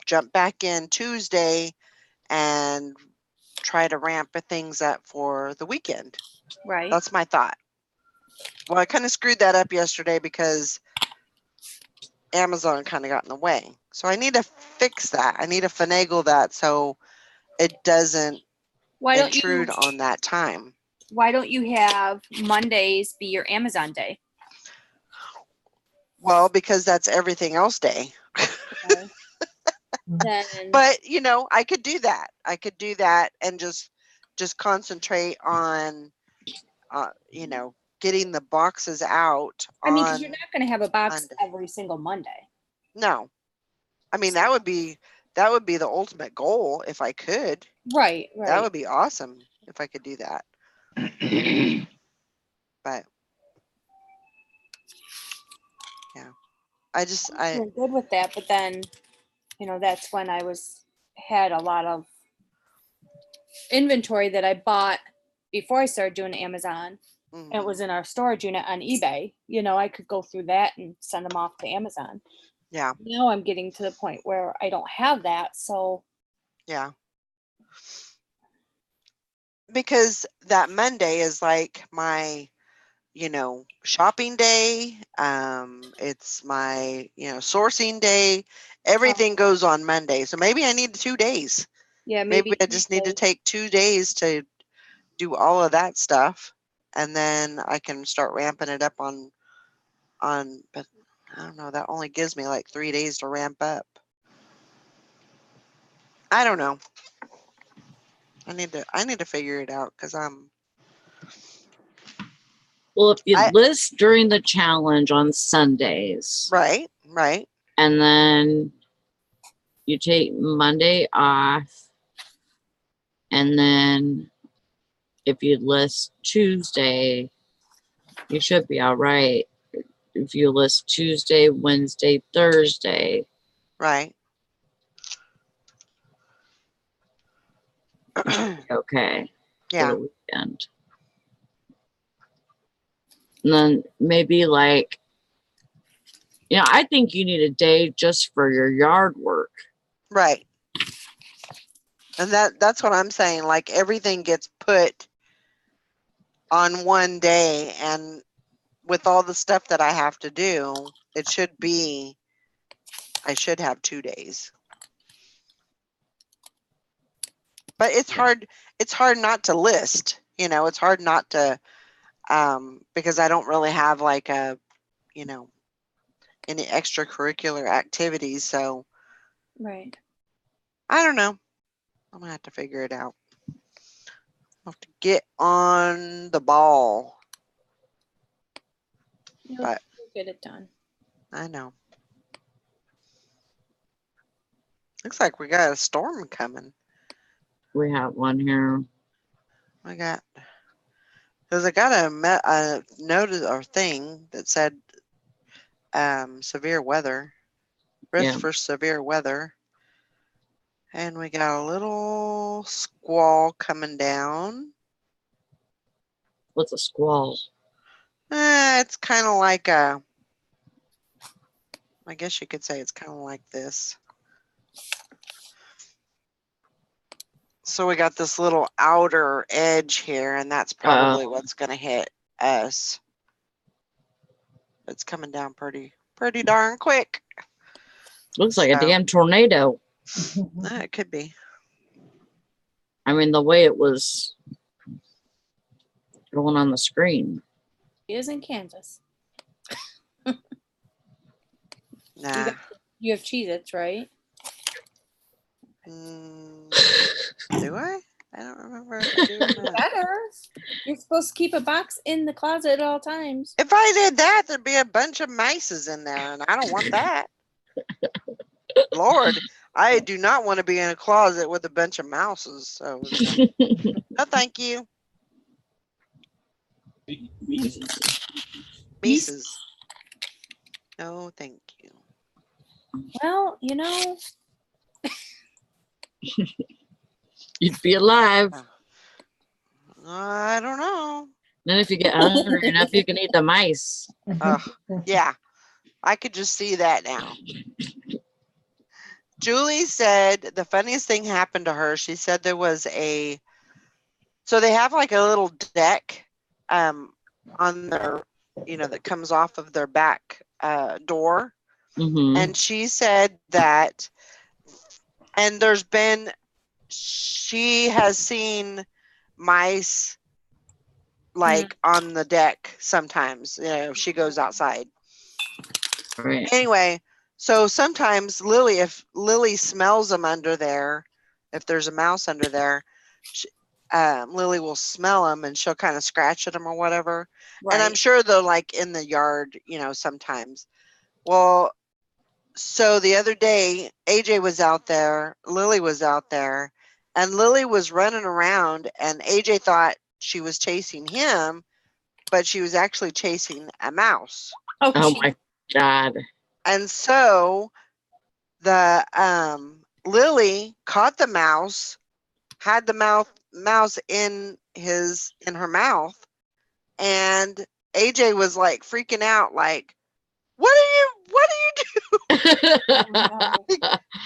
jump back in Tuesday and try to ramp things up for the weekend. Right. That's my thought. Well, I kind of screwed that up yesterday because Amazon kind of got in the way. So I need to fix that. I need to finagle that so it doesn't intrude on that time. Why don't you have Mondays be your Amazon day? Well, because that's everything else day. Okay. Then, but I could do that. I could do that and just concentrate on, getting the boxes out. I mean, because you're not going to have a box Monday. every single Monday. No, I mean that would be the ultimate goal if I could. Right. That would be awesome if I could do that. But yeah, I'm good with that, but then, that's when I had a lot of inventory that I bought before I started doing Amazon. Mm-hmm. And it was in our storage unit on eBay. I could go through that and send them off to Amazon. Yeah. Now I'm getting to the point where I don't have that. So. Yeah. Because that Monday is like my, shopping day. It's my, sourcing day. Everything goes on Monday. So maybe I need 2 days. Yeah. Maybe I just need to take 2 days to do all of that stuff. And then I can start ramping it up on, but I don't know, that only gives me like 3 days to ramp up. I don't know. I need to figure it out because Well, if you list during the challenge on Sundays. Right. And then you take Monday off. And then if you list Tuesday, you should be all right. If you list Tuesday, Wednesday, Thursday. Right. Okay. Yeah. For the weekend. And then maybe like, I think you need a day just for your yard work. Right. And that's what I'm saying. Like everything gets put on one day, and with all the stuff that I have to do, I should have 2 days. But it's hard not to list, it's hard not to, because I don't really have like a, any extracurricular activities. So Right. I don't know. I'm gonna have to figure it out. I'll have to get on the ball. You'll get it done. I know. Looks like we got a storm coming. We have one here. Because I got a notice or thing that said severe weather, risk for severe weather. And we got a little squall coming down. What's a squall? It's kind of like I guess you could say it's kind of like this. So we got this little outer edge here, and that's probably what's going to hit us. It's coming down pretty darn quick. Looks like a damn tornado. It could be. I mean, the way it was going on the screen. It is in Kansas. Nah. You have Cheez-Its, right? Do I? I don't remember doing that. Better. You're supposed to keep a box in the closet at all times. If I did that, there'd be a bunch of mices in there, and I don't want that. Lord, I do not want to be in a closet with a bunch of mouses. So, no, thank you. Mices. No, thank you. Well, You'd be alive. I don't know. Then if you get hungry enough, you can eat the mice. Yeah, I could just see that now. Julie said the funniest thing happened to her. She said there was so they have like a little deck on their, that comes off of their back door. Mm-hmm. And she said that, and she has seen mice like on the deck sometimes, if she goes outside. Right. Anyway, so sometimes if Lily smells them under there, if there's a mouse under there, Lily will smell them and she'll kind of scratch at them or whatever. Right. And I'm sure they're like in the yard, sometimes. Well, so the other day, AJ was out there, Lily was out there, and Lily was running around, and AJ thought she was chasing him, but she was actually chasing a mouse. Oh my God. And so the Lily caught the mouse, had the mouse in her mouth, and AJ was like freaking out, like, what are you doing?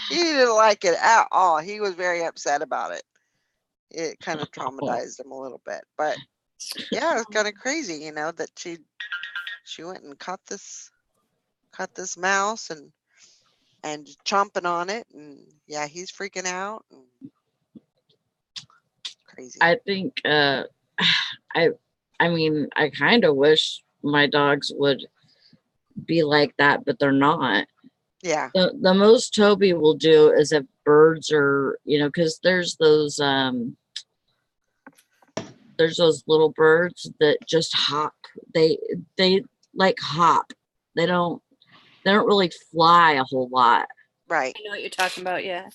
He didn't like it at all. He was very upset about it. It kind of traumatized him a little bit. But yeah, it's kind of crazy, that she went and caught this mouse and chomping on it, and yeah, he's freaking out. Crazy. I think I mean, I kind of wish my dogs would be like that, but they're not. Yeah. The most Toby will do is if birds are, because there's those little birds that just hop. They like hop. They don't really fly a whole lot. Right. I know what you're talking about. Yeah.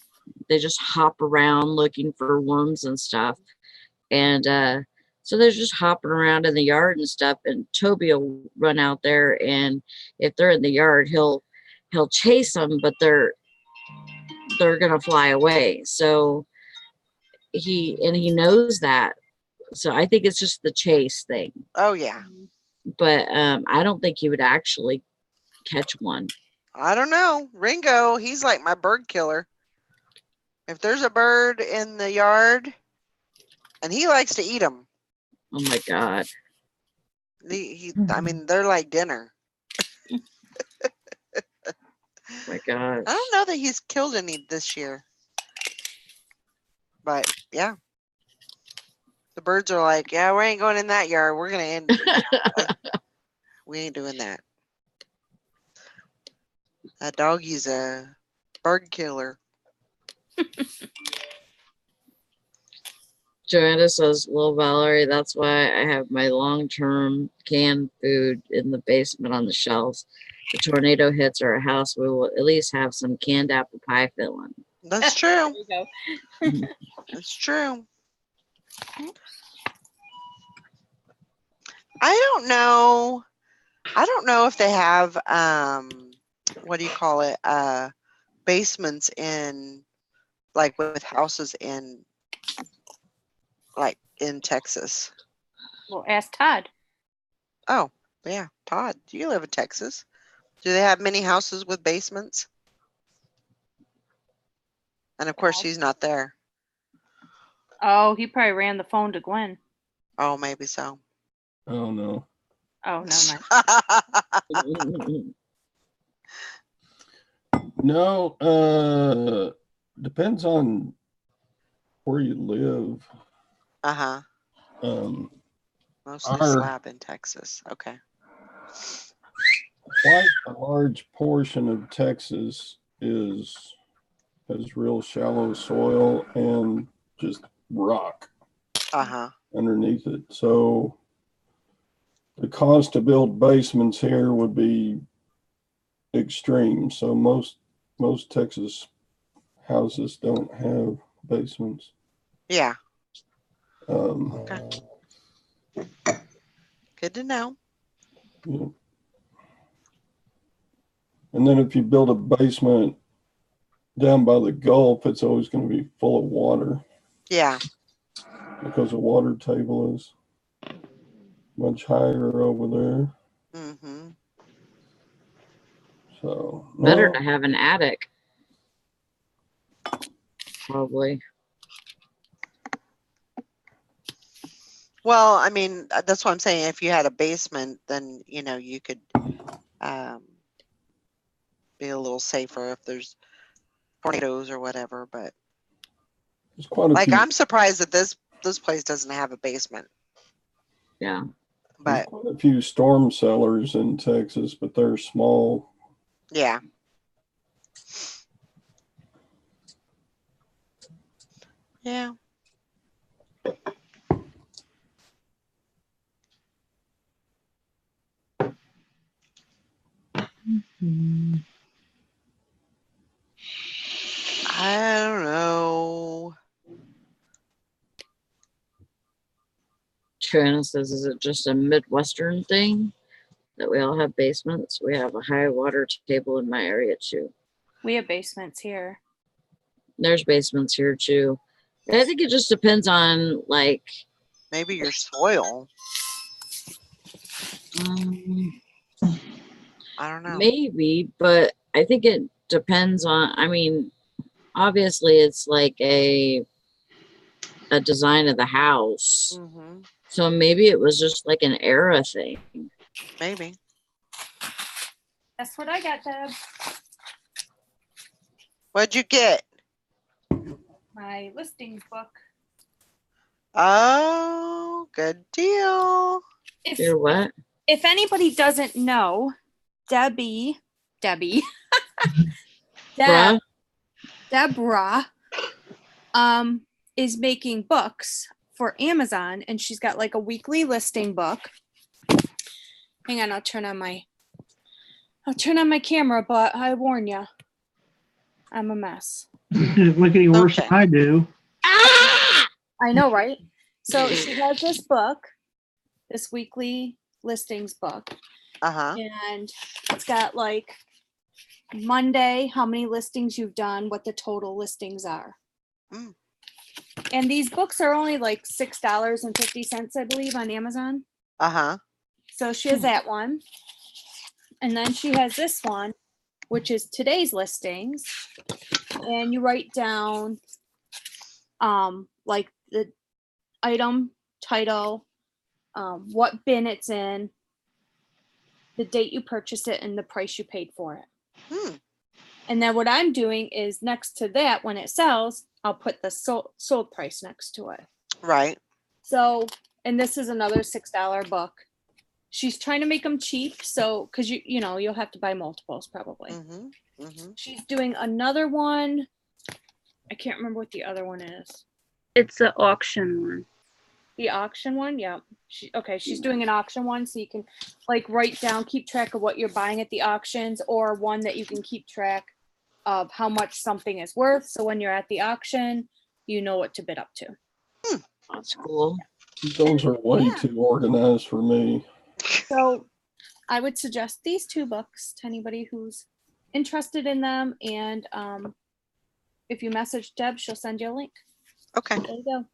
They just hop around looking for worms and stuff. And so they're just hopping around in the yard and stuff. And Toby will run out there, and if they're in the yard, he'll chase them, but they're gonna fly away. So he knows that. So I think it's just the chase thing. Oh yeah. But I don't think he would actually catch one. I don't know. Ringo, he's like my bird killer. If there's a bird in the yard, and he likes to eat them. Oh my God. I mean, they're like dinner. Oh my gosh. I don't know that he's killed any this year. But yeah. The birds are like, yeah, we ain't going in that yard. We're going to end it. We ain't doing that. That doggy's a bird killer. Joanna says, "Little Valerie, that's why I have my long-term canned food in the basement on the shelves. If a tornado hits our house, we will at least have some canned apple pie filling." That's true. There you go. It's true. I don't know if they have what do you call it? Basements in, like, with houses in, like, in Texas. Well, ask Todd. Oh, yeah, Todd, you live in Texas. Do they have many houses with basements? And of course, she's not there. Oh, he probably ran the phone to Gwen. Oh, maybe so. Oh no. Oh, never mind. No, depends on where you live. Uh-huh. Mostly slab in Texas. Okay. Quite a large portion of Texas has real shallow soil and just rock Uh-huh. underneath it. So the cost to build basements here would be extreme. So most Texas houses don't have basements. Yeah. Okay. Good to know. Yeah. And then if you build a basement down by the Gulf, it's always going to be full of water. Yeah. Because the water table is much higher over there. Mm-hmm. So better to have an attic. Probably. Well, I mean, that's what I'm saying. If you had a basement, then, you know, you could be a little safer if there's tornadoes or whatever. But there's quite a like, few. I'm surprised that this place doesn't have a basement. Yeah. There's But quite a few storm cellars in Texas, but they're small. yeah. Yeah. I don't know. Joanna says, is it just a Midwestern thing that we all have basements? We have a high water table in my area too. We have basements here. There's basements here too. I think it just depends on like Maybe your soil. I don't know. Maybe, but I think it depends on, I mean, obviously it's like a design of the house. Mm-hmm. So maybe it was just like an era thing. Maybe. That's what I got, Deb. What'd you get? My listings book. Oh, good deal. You're what? If anybody doesn't know, Debbie, Bruh? Deborah, is making books for Amazon, and she's got like a weekly listing book. Hang on, I'll turn on my camera, but I warn you, I'm a mess. Look any worse than I do. I know, right? So she has this book, this weekly listings book. Uh-huh. And it's got like Monday, how many listings you've done, what the total listings are. Mm. And these books are only like $6.50, I believe, on Amazon. Uh-huh. So she has that one. And then she has this one, which is today's listings. And you write down like the item, title, what bin it's in, the date you purchased it, and the price you paid for it. Hmm. And then what I'm doing is next to that, when it sells, I'll put the sold price next to it. Right. So, and this is another $6 book. She's trying to make them cheap, so because you know you'll have to buy multiples probably. Mm-hmm. Mm-hmm. She's doing another one. I can't remember what the other one is. It's the auction one. The auction one, yeah. She's doing an auction one, so you can like write down, keep track of what you're buying at the auctions, or one that you can keep track of how much something is worth. So when you're at the auction, you know what to bid up to. That's cool. Those are way too organized for me. So I would suggest these two books to anybody who's interested in them. And if you message Deb, she'll send you a link. Okay. There you go.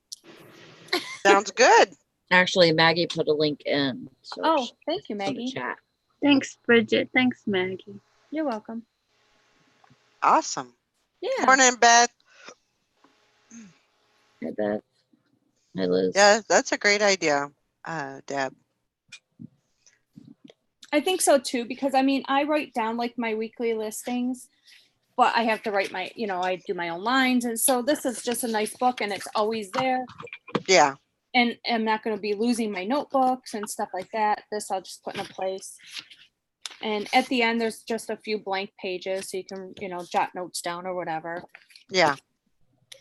Sounds good. Actually, Maggie put a link in. So Oh, thank you, in the Maggie. chat. Thanks, Bridget. Thanks, Maggie. You're welcome. Awesome. Yeah. Morning, Beth. Hi, Beth. Hi, Liz. Yeah, that's a great idea, Deb. I think so too, because I mean, I write down like my weekly listings, but I have to write my, I do my own lines. And so this is just a nice book and it's always there. Yeah. And I'm not going to be losing my notebooks and stuff like that. This I'll just put in a place. And at the end, there's just a few blank pages so you can, jot notes down or whatever. Yeah.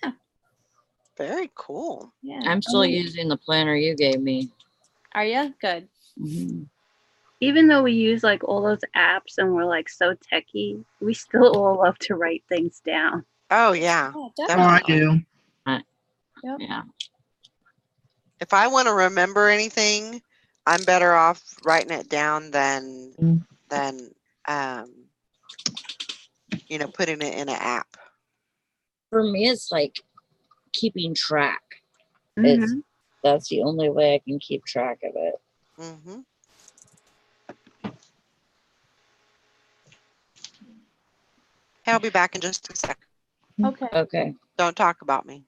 Yeah. Very cool. Yeah. I'm still using the planner you gave me. Are you? Good. Mm-hmm. Even though we use like all those apps and we're like so techie, we still all love to write things down. Oh yeah, Yeah, Oh, I definitely. do. Yep. Yeah. If I want to remember anything, I'm better off writing it down than um, putting it in an app. For me, it's like keeping track. Mhm. That's the only way I can keep track of it. Mm-hmm. Hey, I'll be back in just a sec. Okay. Okay. Don't talk about me.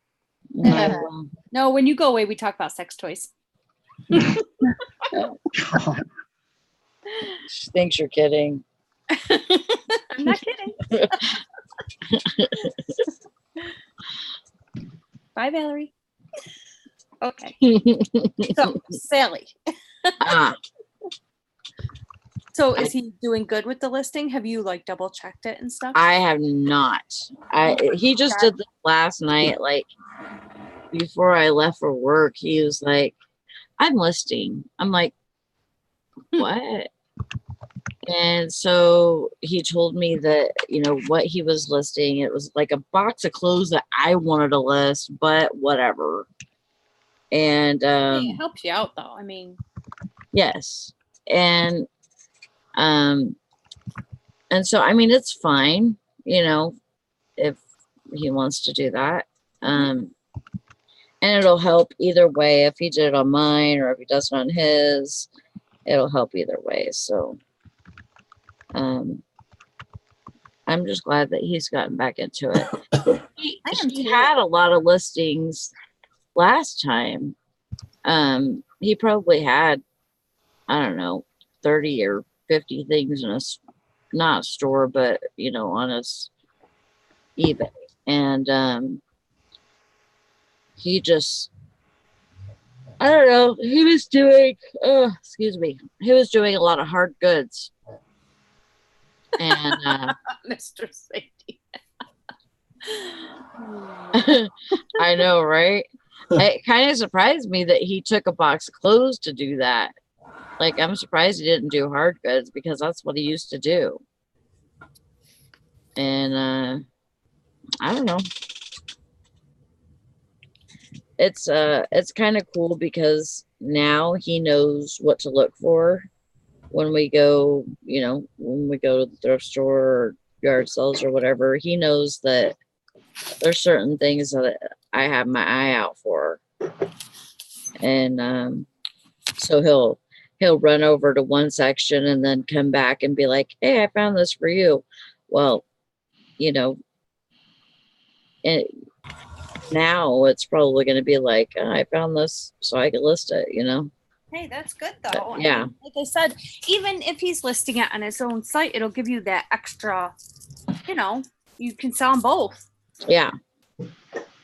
No, when you go away, we talk about sex toys. God. She thinks you're kidding. I'm not kidding. Bye, Valerie. Okay. So, Sally. Ah, So, is he doing good with the listing? Have you like double checked it and stuff? I have not. He just did this last night, like before I left for work. He was like, I'm listing. I'm like, what? And so he told me that, what he was listing. It was like a box of clothes that I wanted to list, but whatever. And Hey, it helps you out though. I mean, yes. And so I mean it's fine, if he wants to do that. And it'll help either way. If he did it on mine or if he does it on his, it'll help either way. So I'm just glad that he's gotten back into it. He had a lot of listings last time. He probably had, I don't know, 30 or 50 things in a, not a store, but on his eBay. And he just, I don't know, he was doing, he was doing a lot of hard goods. And Mr. Safety. I know, right? It kind of surprised me that he took a box of clothes to do that. Like, I'm surprised he didn't do hard goods because that's what he used to do. And I don't know. It's kind of cool because now he knows what to look for when we go, when we go to the thrift store or yard sales or whatever. He knows that there's certain things that I have my eye out for. And so he'll run over to one section and then come back and be like, hey, I found this for you. Well, now it's probably going to be like, oh, I found this so I can list it, Hey, that's good though. Yeah. I mean, like I said, even if he's listing it on his own site, it'll give you that extra, you can sell them both. Yeah.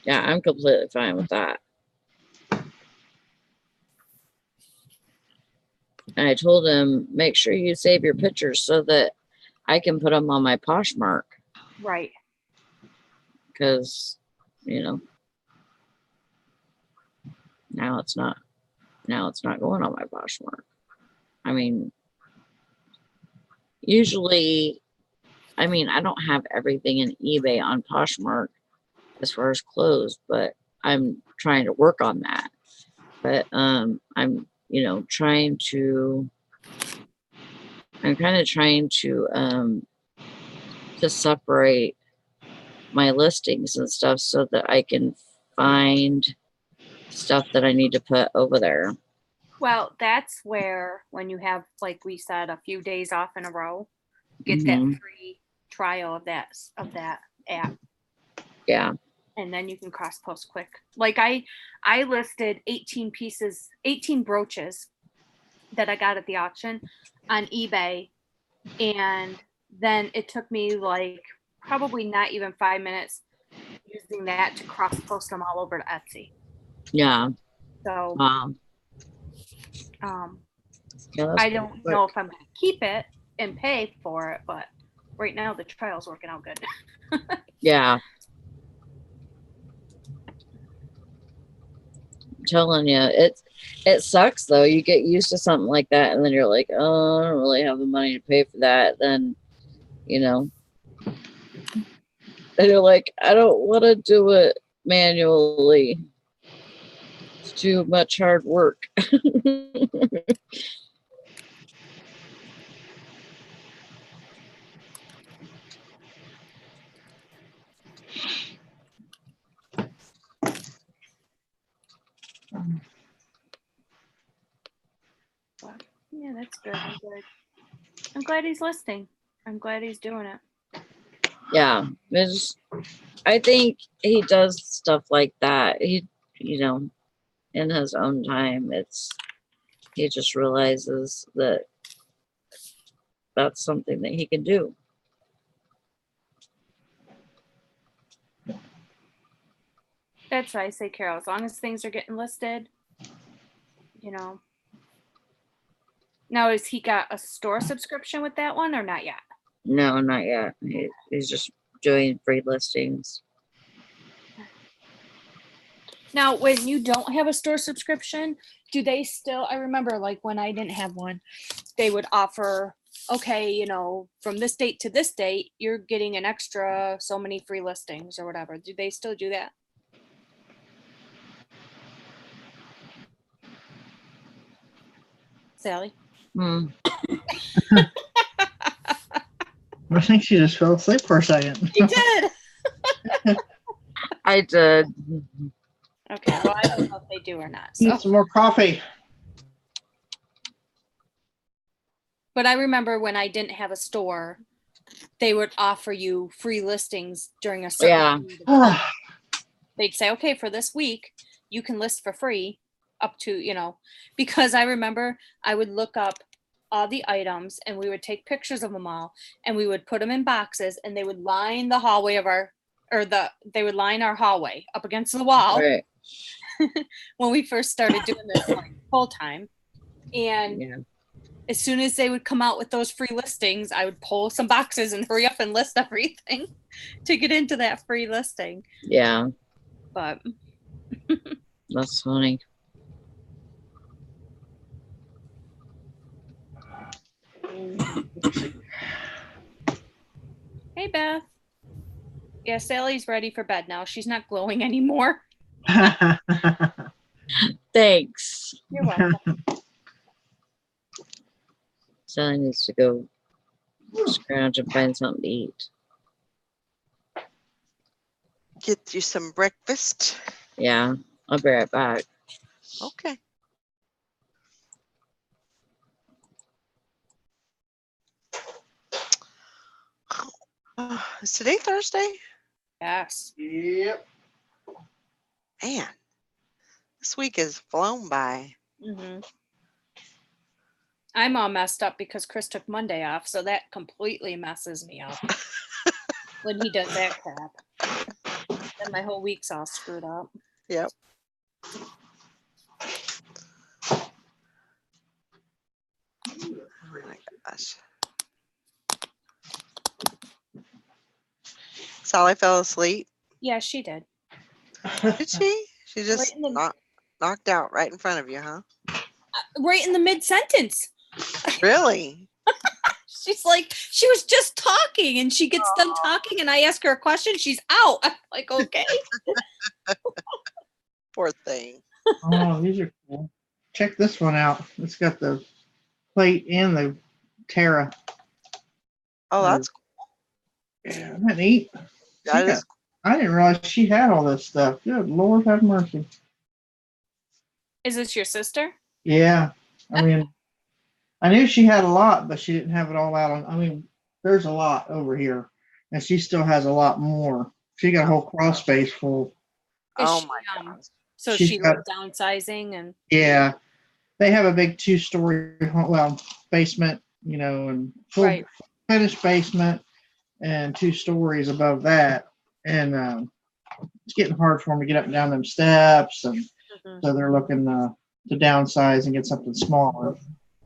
Yeah, I'm completely fine with that. And I told him, make sure you save your pictures so that I can put them on my Poshmark. Right. Because, now it's not going on my Poshmark. I mean, usually, I don't have everything in eBay on Poshmark as far as clothes, but I'm trying to work on that. But I'm trying to separate my listings and stuff so that I can find stuff that I need to put over there. Well, that's where, when you have, like we said, a few days off in a row, get Mhm. that free trial of that app. Yeah. And then you can cross post quick. Like I listed 18 brooches that I got at the auction on eBay. And then it took me like probably not even 5 minutes using that to cross post them all over to Etsy. Yeah. So Yeah, I don't know if I'm going to keep it and pay for it, but right now the trial's working out good. Yeah. telling you, it sucks though. You get used to something like that, and then you're like, oh, I don't really have the money to pay for that. Then, you know, and you're like, I don't want to do it manually. It's too much hard work. Yeah, that's good. I'm glad he's listening. I'm glad he's doing it. Yeah, I think he does stuff like that. He, you know, in his own time, he just realizes that that's something that he can do. That's why I say, Carol, as long as things are getting listed, you know. Now, has he got a store subscription with that one or not yet? No, not yet. He's just doing free listings. Now, when you don't have a store subscription, do they still, I remember like when I didn't have one, they would offer, okay, you know, from this date to this date, you're getting an extra so many free listings or whatever. Do they still do that? Sally? I think she just fell asleep for a second. She did. I did. Okay, well, I don't know if they do or not. So. Need some more coffee. But I remember when I didn't have a store, they would offer you free listings during a certain period of time. They'd say, okay, for this week, you can list for free up to, you know, because I remember I would look up all the items and we would take pictures of them all and we would put them in boxes and they would line the hallway of they would line our hallway up against the wall. Right. When we first started doing this like full time. And as soon as they would come out with those free listings, I would pull some boxes and hurry up and list everything to get into that free listing. Yeah. But that's funny. Hey, Beth. Yeah, Sally's ready for bed now. She's not glowing anymore. Thanks. You're welcome. Sally needs to go scrounge and find something to eat. Get you some breakfast. Yeah, I'll be right back. Okay. Is today Thursday? Yes. Yep. Man, this week has flown by. Mm-hmm. I'm all messed up because Chris took Monday off, so that completely messes me up when he does that crap. Then my whole week's all screwed up. Yep. Oh my gosh. Sally fell asleep. Yeah, she did. Did she? She just Right in the- knocked out right in front of you, huh? Right in the mid-sentence. Really? She's like, she was just talking and she gets done talking and I ask her a question, she's out. I'm like, okay. Poor thing. Oh, these are cool. Check this one out. It's got the plate and the Terra. Oh, that's cool. Yeah, isn't that neat? That is I didn't realize she had all this stuff. Good Lord have mercy. Is this your sister? Yeah. I mean, I knew she had a lot, but she didn't have it all out on. I mean, there's a lot over here, and she still has a lot more. She got a whole crawl space full. Oh my gosh. So She's she got- was downsizing and Yeah. They have a big 2-story, basement, you know, and full Right. finished basement and 2 stories above that. And it's getting hard for them to get up and down them steps. And so they're looking to downsize and get something smaller.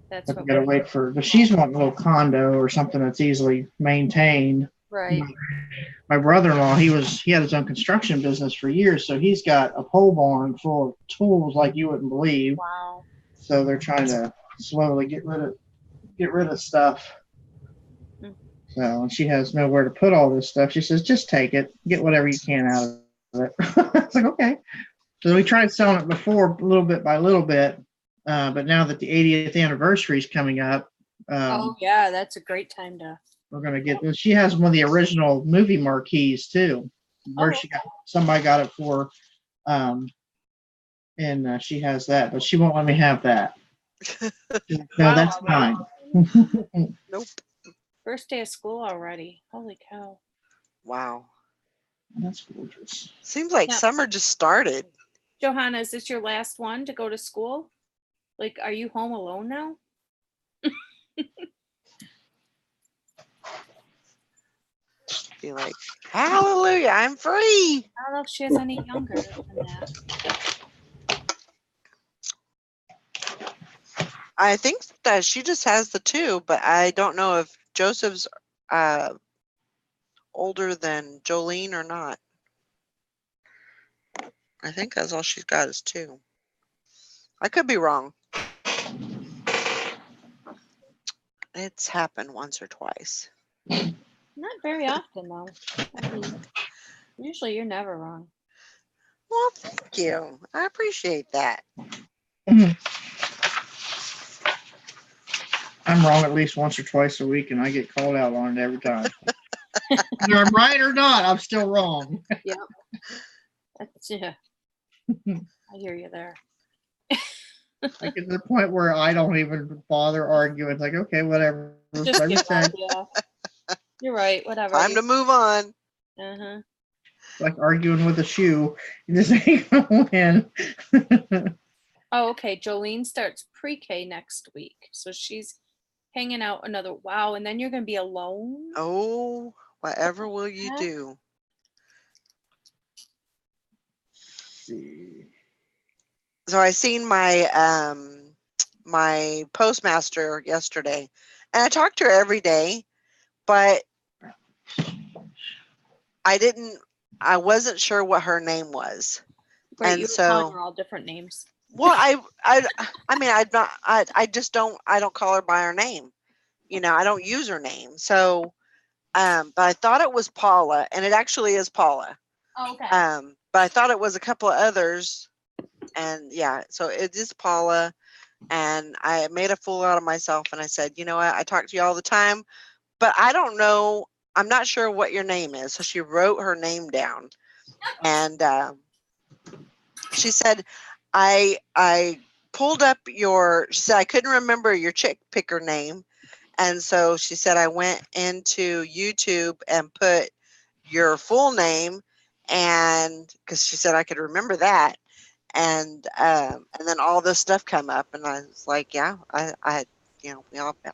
that's But what we gotta wait for, but she's wanting a little condo or something that's easily maintained. Right. My brother-in-law, he had his own construction business for years, so he's got a pole barn full of tools like you wouldn't believe. Wow. So they're trying to slowly get rid of stuff. So, and she has nowhere to put all this stuff. She says, just take it, get whatever you can out of it. It's like, okay. So we tried selling it before, little bit by little bit, but now that the 80th anniversary is coming up, Oh yeah, that's a great time to. we're gonna get this. She has one of the original movie marquees too, where somebody got it for, and she has that, but she won't let me have that. No, Wow, that's mine. Nope. First day of school already. Holy cow. Wow. That's gorgeous. Seems like summer just started. Johanna, is this your last one to go to school? Like, are you home alone now? Be like, hallelujah, I'm free. I don't know if she has any younger than that. I think that she just has the 2, but I don't know if Joseph's older than Jolene or not. I think that's all she's got is 2. I could be wrong. It's happened once or twice. Not very often, though. I mean, usually you're never wrong. Well, thank you. I appreciate that. I'm wrong at least once or twice a week, and I get called out on it every time. Whether I'm right or not, I'm still wrong. Yep. Yeah. I hear you there. Like at the point where I don't even bother arguing. It's like, okay, whatever. Just give up, yeah. You're right. Whatever. Time to move on. Like arguing with a shoe. You just ain't gonna win. Oh, okay. Jolene starts pre-K next week, so she's hanging out another. Wow, and then you're gonna be alone. Oh, whatever will you do? So I seen my my postmaster yesterday, and I talked to her every day, but I wasn't sure what her name was. Right, and you were so calling her all different names. Well, I mean, I just don't call her by her name. You know, I don't use her name. So, but I thought it was Paula, and it actually is Paula. Oh, okay. But I thought it was a couple of others, and yeah, so it is Paula. And I made a fool out of myself, and I said, you know what? I talk to you all the time, but I don't know. I'm not sure what your name is. So she wrote her name down, and she said, I pulled up she said I couldn't remember your chick picker name. And so she said I went into YouTube and put your full name, and because she said I could remember that. And then all this stuff come up, and I was like, yeah, I had,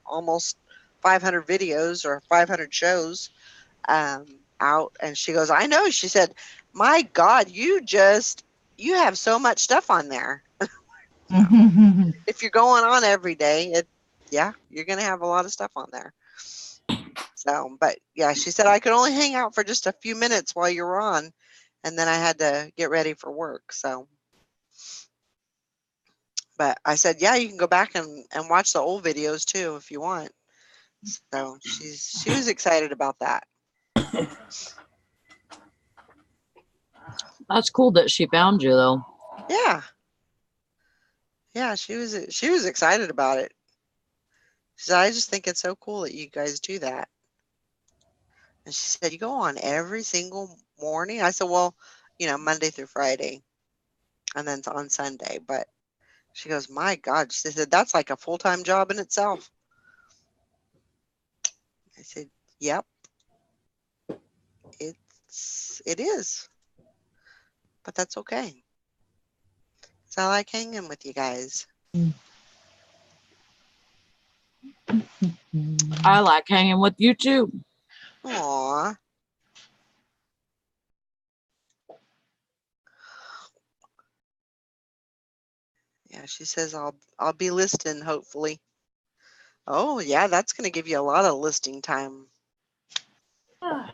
almost 500 videos or 500 shows out. And she goes, I know. She said, my God, you have so much stuff on there. If you're going on every day, you're going to have a lot of stuff on there. So, but yeah, she said I could only hang out for just a few minutes while you were on, and then I had to get ready for work. So, but I said, yeah, you can go back and watch the old videos too if you want. So she was excited about that. That's cool that she found you though. Yeah. Yeah, she was excited about it. She said, I just think it's so cool that you guys do that. And she said, you go on every single morning? I said, well, Monday through Friday, and then on Sunday. But she goes, my God. She said, that's like a full-time job in itself. I said, yep. It is. But that's okay. So I like hanging with you guys. I like hanging with you too. Aw. Yeah, she says I'll be listing hopefully. Oh yeah, that's gonna give you a lot of listing time. Not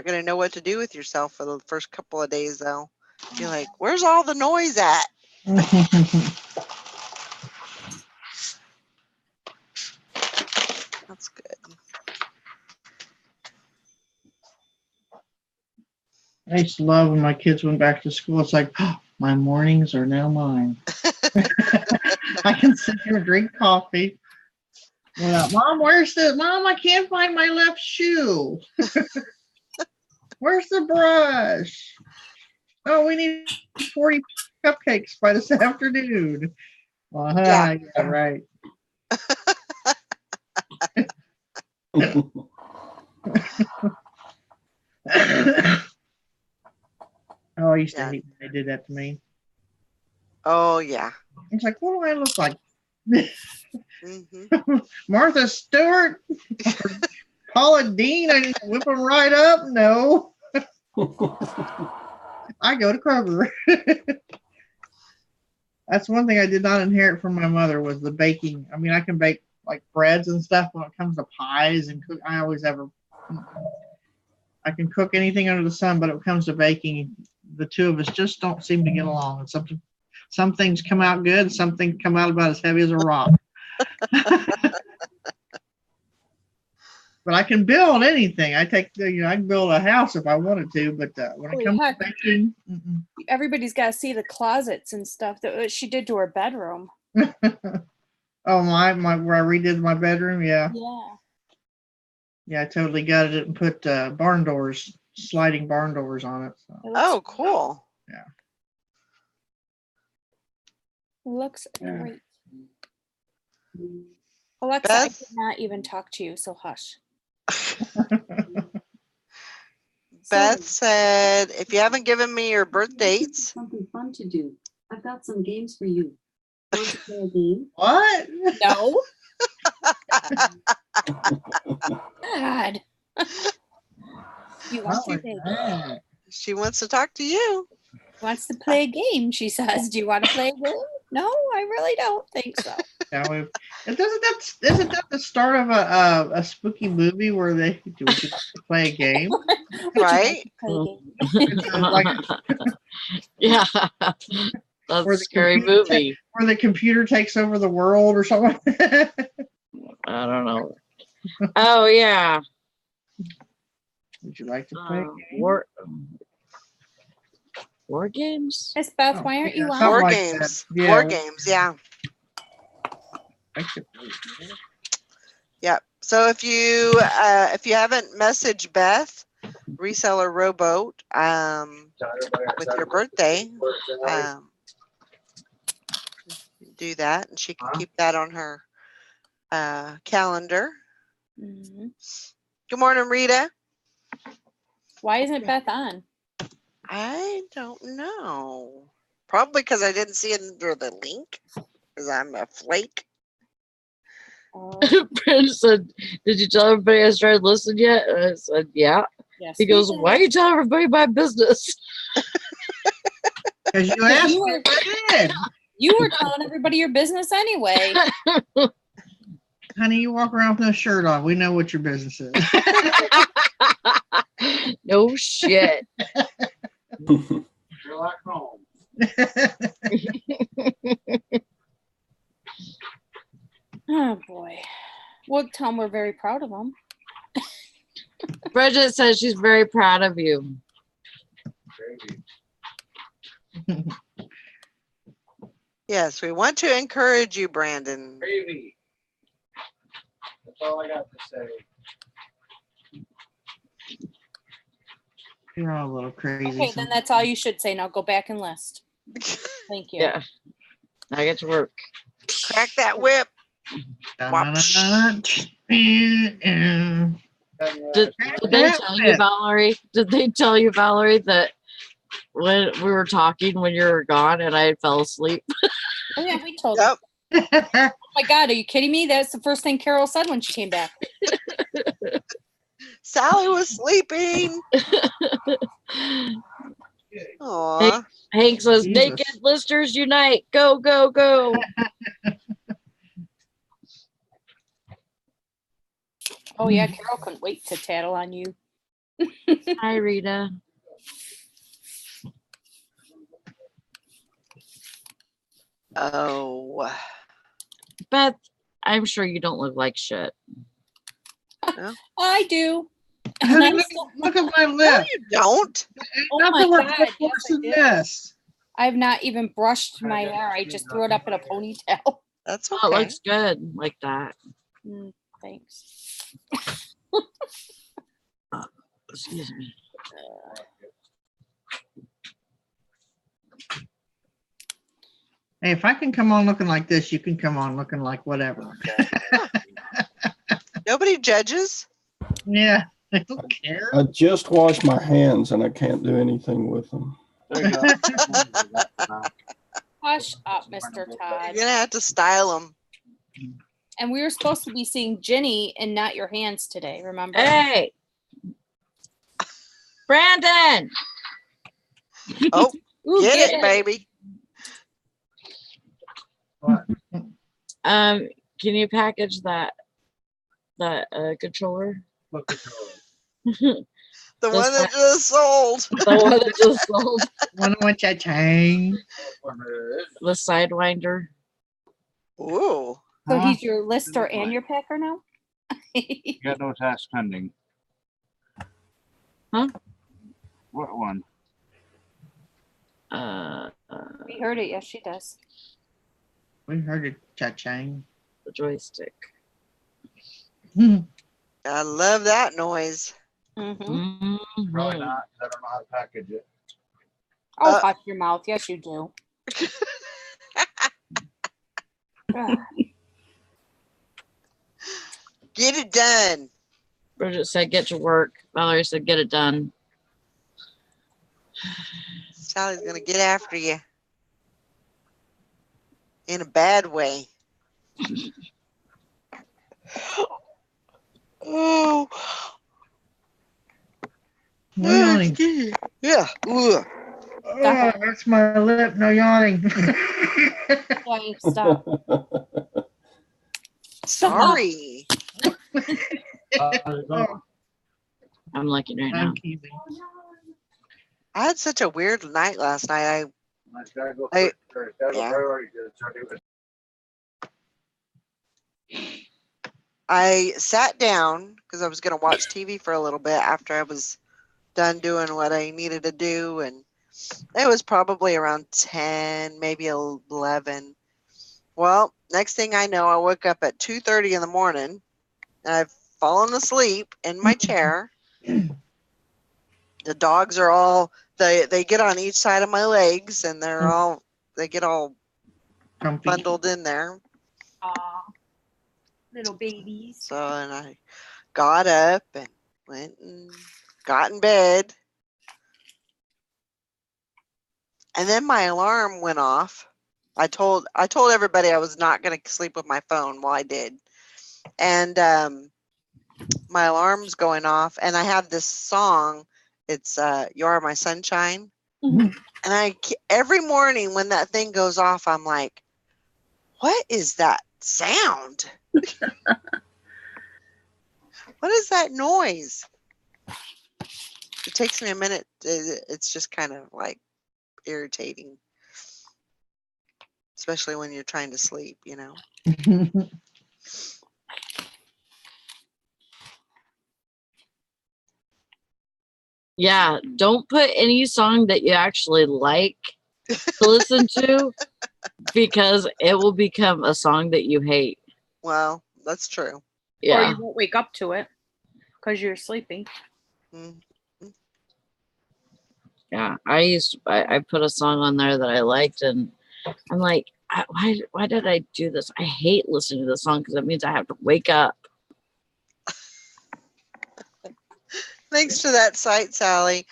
going to know what to do with yourself for the first couple of days, though. You're like, where's all the noise at? That's good. I used to love when my kids went back to school. It's like, oh, my mornings are now mine. I can sit here and drink coffee. Without, Mom, where's the Mom? I can't find my left shoe. Where's the brush? Oh, we need 40 cupcakes by this afternoon. Yeah, right. Oh, I used to hate when they did that to me. Oh, yeah. It's like, what do I look like? Martha Stewart? Paula Dean? I just whip them right up? No. I go to Kroger. That's one thing I did not inherit from my mother was the baking. I mean, I can bake like breads and stuff when it comes to pies and cook. I can cook anything under the sun, but when it comes to baking, the two of us just don't seem to get along. And some things come out good, some things come out about as heavy as a rock. But I can build anything. I can build a house if I wanted to, but when it comes to baking, everybody's got to see the closets and stuff that she did to her bedroom. Oh, my where I redid my bedroom, yeah. Yeah, I totally gutted it and put barn doors, sliding barn doors on it. So. Oh, cool. Yeah. Looks great. Alexa, I cannot even talk to you, so hush. Beth said, if you haven't given me your birth dates. Something fun to do. I've got some games for you. Want to play a game? What? No. God. You want to play a game? She wants to talk to you. Wants to play a game, she says. Do you want to play a game? No, I really don't think so. No, isn't that the start of a spooky movie where they do play a game? Right? Yeah. That's a scary movie. Where the computer takes over the world or something. I don't know. Oh, yeah. Would you like to play a game? War games? Miss Beth, why aren't you on? War games. Yeah. War games, yeah. Yep. So if you haven't messaged Beth, Reseller Rowboat, with your birthday, do that, and she can keep that on her calendar. Good morning, Rita. Why isn't Beth on? I don't know. Probably because I didn't see it under the link, because I'm a flake. Brent said, did you tell everybody I started listening yet? And I said, yeah. Yes, he goes, why are you telling everybody my business? Because you asked me. You were telling everybody your business anyway. Honey, you walk around with no shirt on. We know what your business is. No shit. You're like home. Oh boy. Well, tell them we're very proud of them. Bridget says she's very proud of you. Yes, we want to encourage you, Brandon. Gravy. That's all I got to say. You're all a little crazy. Okay, then that's all you should say. Now go back and list. Thank you. Yeah. I get to work. Crack that whip. Did they tell you, Valerie? Did they tell you, Valerie, that when we were talking when you were gone and I fell asleep? Oh yeah, we told them. Oh my God, are you kidding me? That's the first thing Carol said when she came back. Sally was sleeping. Aww. Hank says, naked listers unite. Go, go, go. Oh yeah, Carol couldn't wait to tattle on you. Hi, Rita. Oh. Beth, I'm sure you don't look like shit. No? I do. Honey, look at my No, lip. you don't. Oh Nothing my like God, that yes, worse I than do. this. I've not even brushed my hair. I just threw it up in a ponytail. That's Oh, it okay. looks good like that. Thanks. Excuse me. Hey, if I can come on looking like this, you can come on looking like whatever. Nobody judges. Yeah, I don't care. I just washed my hands and I can't do anything with them. There you go. Hush up, Mr. You're Todd. gonna have to style them. And we were supposed to be seeing Ginny and not your hands today, remember? Hey, Brandon. Oh, Ooh, get it, baby. Can you package that controller? What controller? The one that just sold. The one that just sold. Wonder what that chain. The Sidewinder. Ooh. So he's your lister and your packer now? You got no task pending. Huh? What one? We heard it. Yes, she does. We heard it, cha-chang. The joystick. I love that noise. Mm-hmm. Probably not, 'cause I don't know how to package it. Oh, hush your mouth. Yes, you do. Get it done. Bridget said, "Get to work." Valerie said, "Get it done." Sally's gonna get after you in a bad way. Oh. No yawning. Yeah. Ooh. Oh, that's my lip. No yawning. Stop. Sorry. I'm looking right now. I'm teasing. I had such a weird night last night. I sat down because I was going to watch TV for a little bit after I was done doing what I needed to do, and it was probably around 10, maybe 11. Well, next thing I know, I woke up at 2:30 in the morning, and I've fallen asleep in my chair. The dogs are all they get on each side of my legs, and they get all Comfy. bundled in there. Aw, little babies. So, and I got up and went and got in bed. And then my alarm went off. I told everybody I was not going to sleep with my phone. Well, I did. And my alarm's going off, and I have this song. It's "You Are My Sunshine." Mhm. And every morning when that thing goes off, I'm like, what is that sound? What is that noise? It takes me a minute. It's just kind of like irritating, especially when you're trying to sleep, you know. Yeah, don't put any song that you actually like to listen to because it will become a song that you hate. Well, that's true. Or Yeah. you won't wake up to it because you're sleeping. Yeah. I put a song on there that I liked, and I'm like, why did I do this? I hate listening to the song because it means I have to wake up. Thanks to that site, Sally.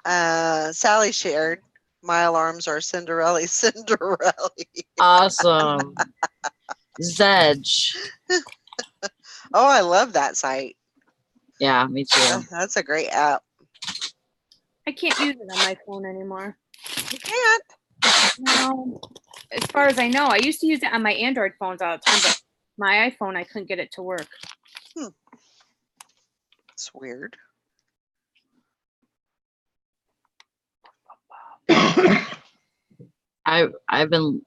Sally shared, my alarms are Cinderella. Awesome. Zedge. Oh, I love that site. Yeah, me too. That's a great app. I can't use it on my phone anymore. You can't? No. As far as I know, I used to use it on my Android phones all the time, but my iPhone, I couldn't get it to work. It's weird. I've been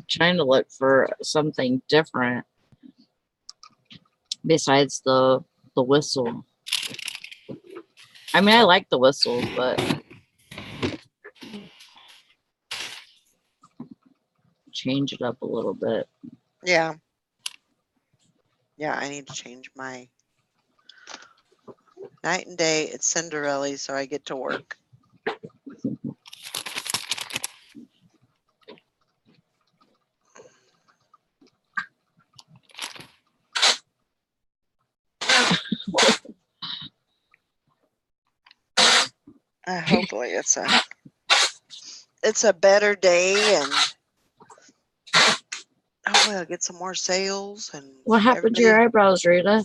trying to look for something different besides the whistle. I mean, I like the whistle, but change it up a little bit. Yeah. Yeah, I need to change my night and day. It's Cinderella, so I get to work. Hopefully it's a better day, and hopefully I'll get some more sales. And what happened to your eyebrows, Rita?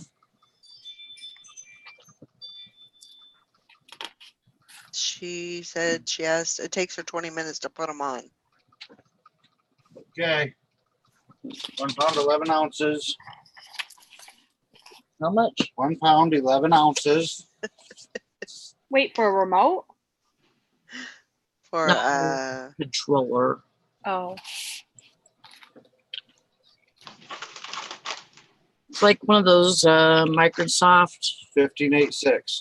She said it takes her 20 minutes to put them on. Okay. 1 pound, 11 ounces. How much? 1 pound, 11 ounces. Wait for a remote? For No, controller. Oh. It's like one of those Microsoft 15.86.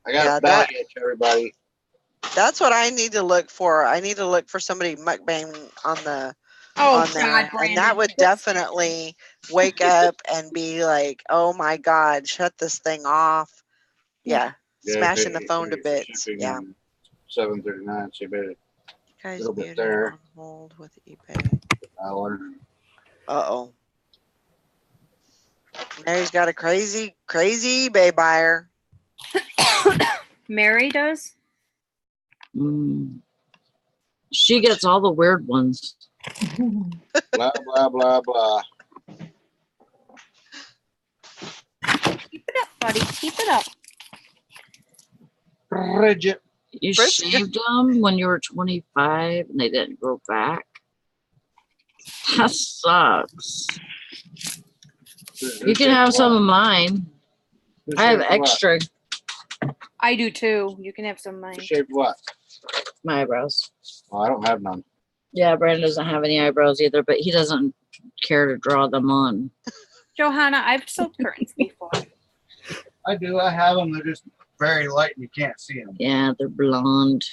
I got a belly itch, everybody. That's what I need to look for. I need to look for somebody mukbang on there, God, and that would definitely wake up and be like, "Oh my God, shut this thing off!" Yeah, smashing the phone to bits. Yeah. 7.39. So you better You guys little bit muted there. on hold with eBay. $1. Mary's got a crazy eBay buyer. Mary does? She gets all the weird ones. Blah, blah, blah, blah. Keep it up, buddy. Keep it up. Bridget. You shaved them when you were 25 and they didn't grow back. That sucks. You can have some of mine. I have extra. I do too. You can have some of mine. Shaved what? My eyebrows. Oh, I don't have none. Yeah, Brandon doesn't have any eyebrows either, but he doesn't care to draw them on. Johanna, I've sold curtains before. I do. I have them. They're just very light and you can't see them. Yeah, they're blonde.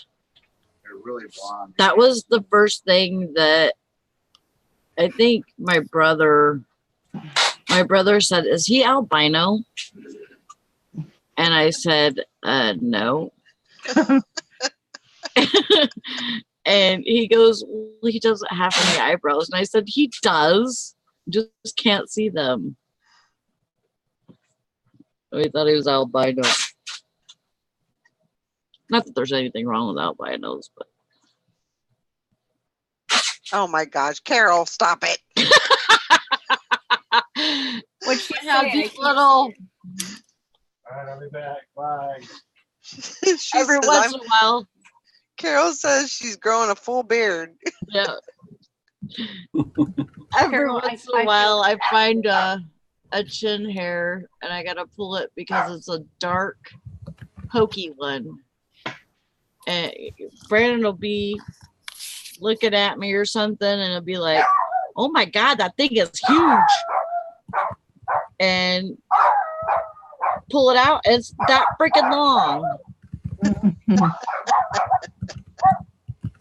They're really blonde. That was the first thing that I think my brother said, "Is he albino?" And I said, no. And he goes, well, he doesn't have any eyebrows. And I said, he does, just can't see them. We thought he was albino. Not that there's anything wrong with albinos, but. Oh my gosh, Carol, stop it. What she have say? these little. All right, I'll be back. Bye. Every once in a while. Carol says she's growing a full beard. Yeah. Every once in a while, I find a chin hair and I gotta pull it because it's a dark, pokey one. And Brandon will be looking at me or something, and it'll be like, "Oh my God, that thing is huge!" And pull it out, and it's that freaking long.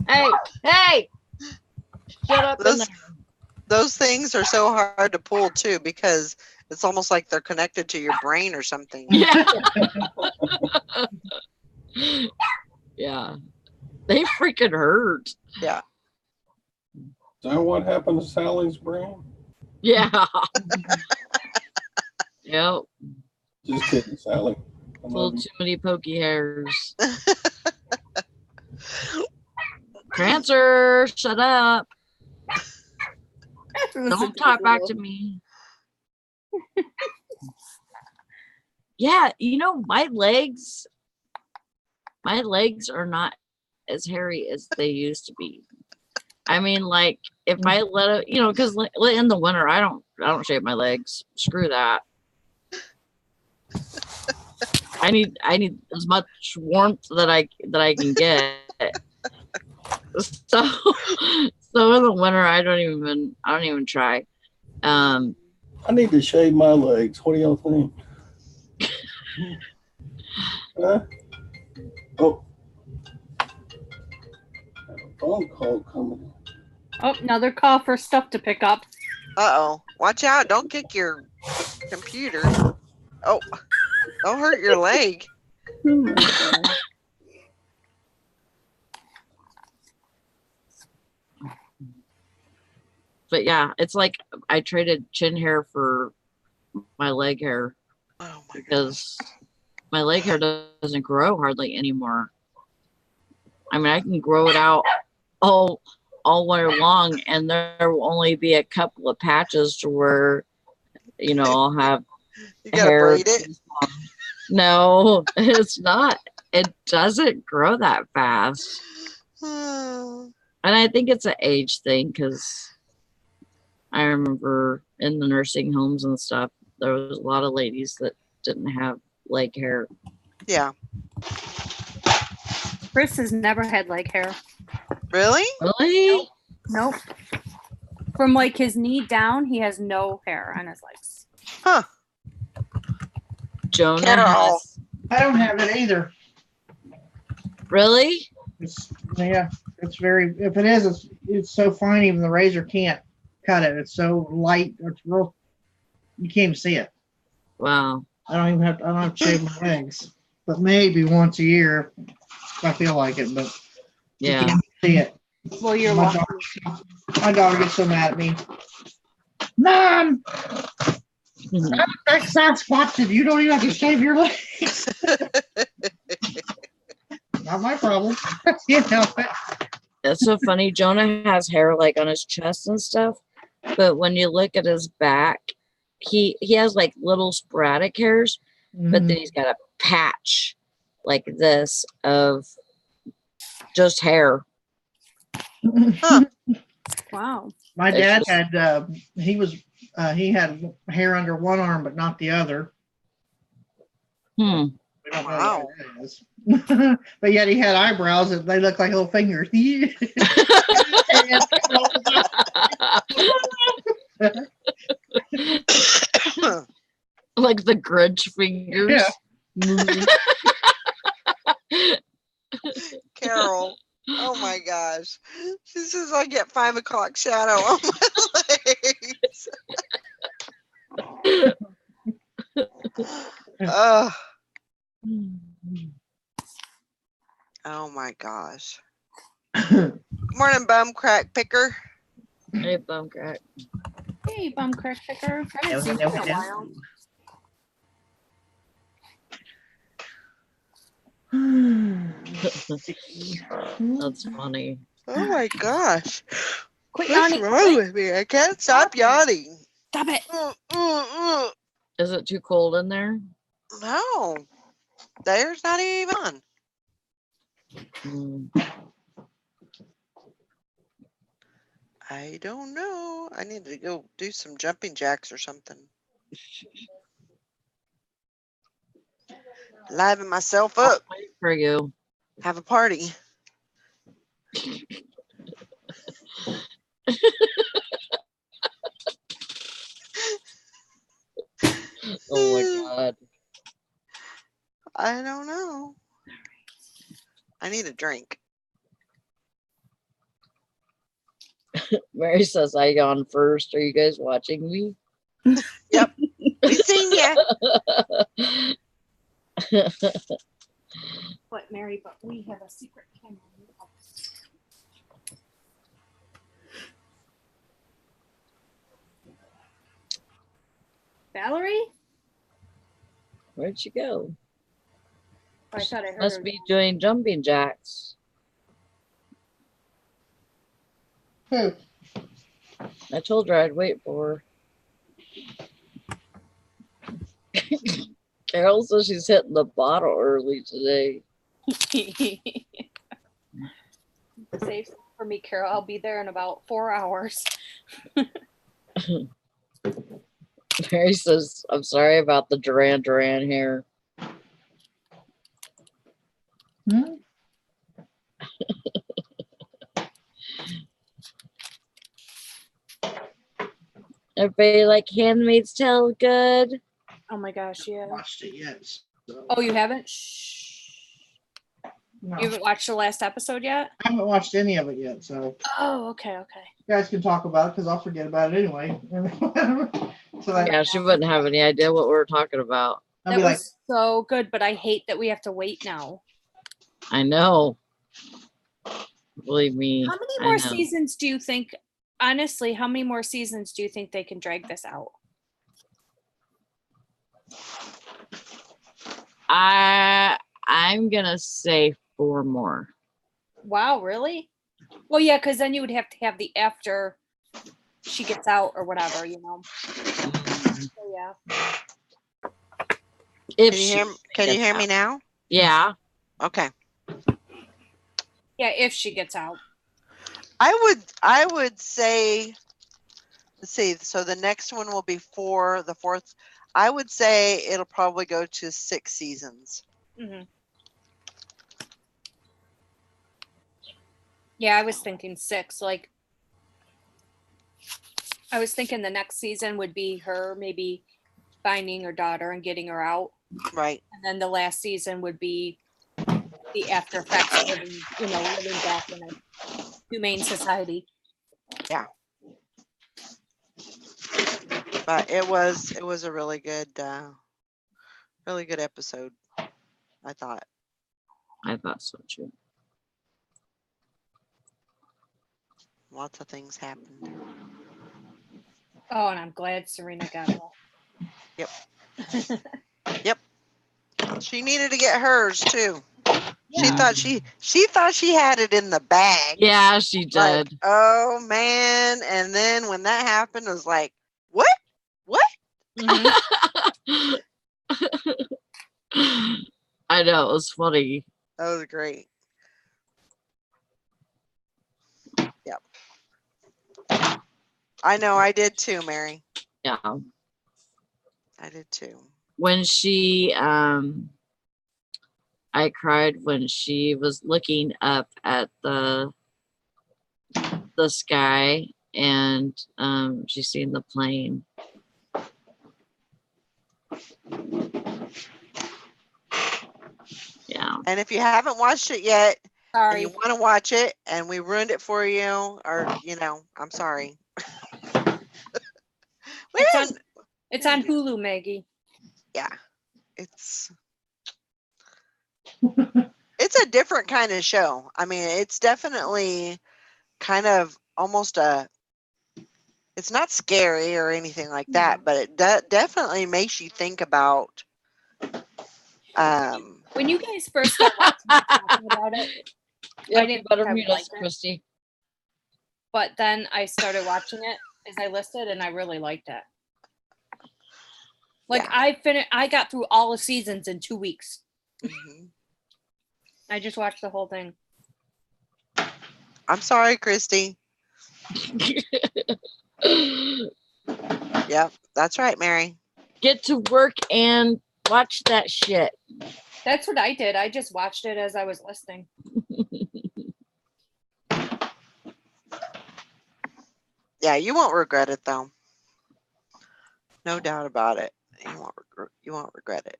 Hey, shut up in there. Those things are so hard to pull too because it's almost like they're connected to your brain or something. Yeah. Yeah. They freaking hurt. Yeah. Is that what happened to Sally's brain? Yeah. Yep. Just kidding, Sally. Pulled too many pokey hairs. Prancer, shut up. Don't talk back to me. Yeah, you know, my legs are not as hairy as they used to be. I mean, like if I let it, you know, because in the winter I don't shave my legs. Screw that. I need as much warmth that I can get. So in the winter I don't even try. I need to shave my legs. What do y'all think? Huh? Oh, phone call coming. Oh, another call for stuff to pick up. Uh-oh. Watch out. Don't kick your computer. Oh, don't hurt your leg. Oh my God. But yeah, it's like I traded chin hair for my leg hair. Oh my because my leg hair doesn't grow hardly anymore. I mean, I can grow it out all winter long, and there will only be a couple of patches to where, you know, I'll have You gotta hair. braid it? No, it's not. It doesn't grow that fast. And I think it's an age thing because I remember in the nursing homes and stuff, there was a lot of ladies that didn't have leg hair. Yeah. Chris has never had leg hair. Really? Really? Nope. From like his knee down, he has no hair on his legs. Huh. Jonah Carol. has. I don't have it either. Really? Yeah, it's very. If it is, it's so fine. Even the razor can't cut it. It's so light. It's real. You can't even see it. Wow. I don't have to shave my legs, but maybe once a year if I feel like it. But Yeah. you can't see it. Well, you're My lucky. daughter gets so mad at me. Mom, Sasquatch, you don't even have to shave your legs. Not my problem. You know. That's so funny. Jonah has hair like on his chest and stuff, but when you look at his back, he has like little sporadic hairs, but then he's got a patch like this of just hair. Huh. Wow. My It's dad just- had he had hair under one arm but not the other. Hmm. We don't know Wow. why that is. But yet he had eyebrows that they look like little fingers. Like the Grinch fingers. Yeah. Carol. Oh my gosh. She says I get 5 o'clock shadow on my legs. Oh my gosh. Good morning, bum crack picker. Hey, bum crack. Hey, bum crack picker. I haven't seen you in a while. That's funny. Oh my gosh. Quit What's yawning. wrong with me? I can't stop yawning. Stop it. Is it too cold in there? No. There's not even on. I don't know. I need to go do some jumping jacks or something. Liven myself up. I'll wait for you. Have a party. Oh my God. I don't know. I need a drink. Mary says I yawn first. Are you guys watching me? Yep. We seen ya. What, Mary? But we have a secret camera. Valerie? Where'd she go? I thought I heard Must her. be doing jumping jacks. Who? I told her I'd wait for her. Carol says she's hitting the bottle early today. Save some for me, Carol. I'll be there in about 4 hours. Mary says, I'm sorry about the Duran Duran hair. Hmm? Everybody like Handmaid's Tale good? Oh my gosh, yeah. Watched it yet. So. Oh, you haven't? Shh. No. You haven't watched the last episode yet? I haven't watched any of it yet, so Oh, okay. you guys can talk about it because I'll forget about it anyway. So Yeah, she wouldn't have any idea what we were talking about. I'll That be was like, so good, but I hate that we have to wait now. I know. Believe me. How many I more know. seasons do you think, honestly, how many more seasons do you think they can drag this out? I'm gonna say 4 more. Wow, really? Well, yeah, because then you would have to have the after she gets out or whatever, you know. So, yeah. If Can you hear me now? Yeah. Okay. Yeah, if she gets out. I would say, let's see, so the next one will be 4, the 4th. I would say it'll probably go to 6 seasons. Mm-hmm. Yeah, I was thinking 6. Like, I was thinking the next season would be her maybe finding her daughter and getting her out. Right. And then the last season would be the after effects of living, living back in a humane society. Yeah. But it was a really good episode, I thought. I thought so too. Lots of things happened. Oh, and I'm glad Serena got off. Yep. Yep. She needed to get hers too. Yeah. She thought she had it in the bag. Yeah, she did. Like, oh man. And then when that happened, it was like, what? Mm-hmm. I know, it was funny. That was great. Yep. I know, I did too, Mary. Yeah. I did too. When she I cried when she was looking up at the sky and she's seen the plane. Yeah. And if you haven't watched it yet, Sorry. and you want to watch it, and we ruined it for you, or I'm sorry. It's on Hulu, Maggie. Yeah, it's a different kind of show. I mean, it's definitely kind of almost it's not scary or anything like that, but it definitely makes you think about. When you guys first started talking about it, Yeah, I didn't better think I mute would us, like it. Christy. But then I started watching it as I listed, and I really liked it. Like Yeah. I got through all the seasons in 2 weeks. Mm-hmm. I just watched the whole thing. I'm sorry, Christy. Yep, that's right, Mary. Get to work and watch that shit. That's what I did. I just watched it as I was listening. Yeah, you won't regret it though. No doubt about it. You won't regret it.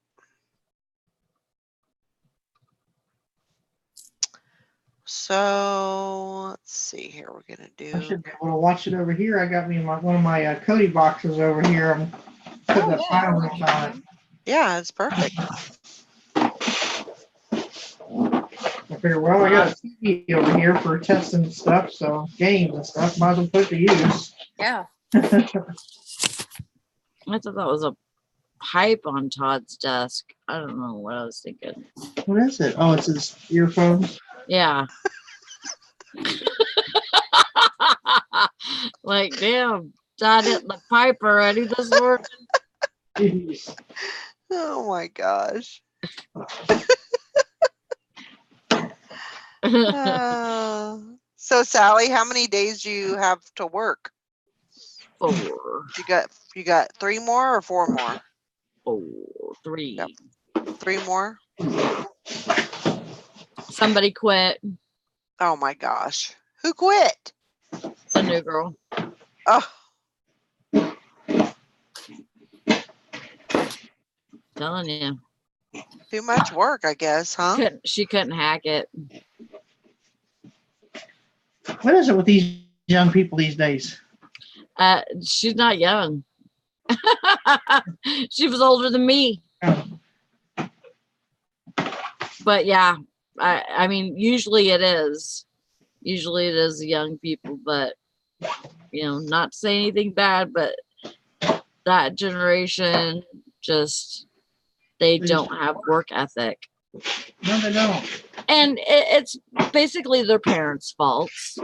So let's see here. We're gonna do. I should be able to watch it over here. I got me one of my Cody boxes over here. I'm putting a file link on it. Yeah, it's perfect. I figure, well, I got a TV over here for testing stuff, so games and stuff. Might as well put it to use. Yeah. I thought that was a pipe on Todd's desk. I don't know what I was thinking. What is it? Oh, it's his earphones. Yeah. Like, damn, Todd hit the pipe already this morning. Jeez. Oh my gosh. So Sally, how many days do you have to work? 4. You got 3 more or 4 more? 4, 3. Yep. 3 more. Somebody quit. Oh my gosh, who quit? The new girl. Oh, Telling you. too much work, I guess, huh? She couldn't hack it. What is it with these young people these days? She's not young. She was older than me. But yeah, I mean, usually it is the young people, but not to say anything bad, but that generation just, they don't have work ethic. No, they don't. And it's basically their parents' faults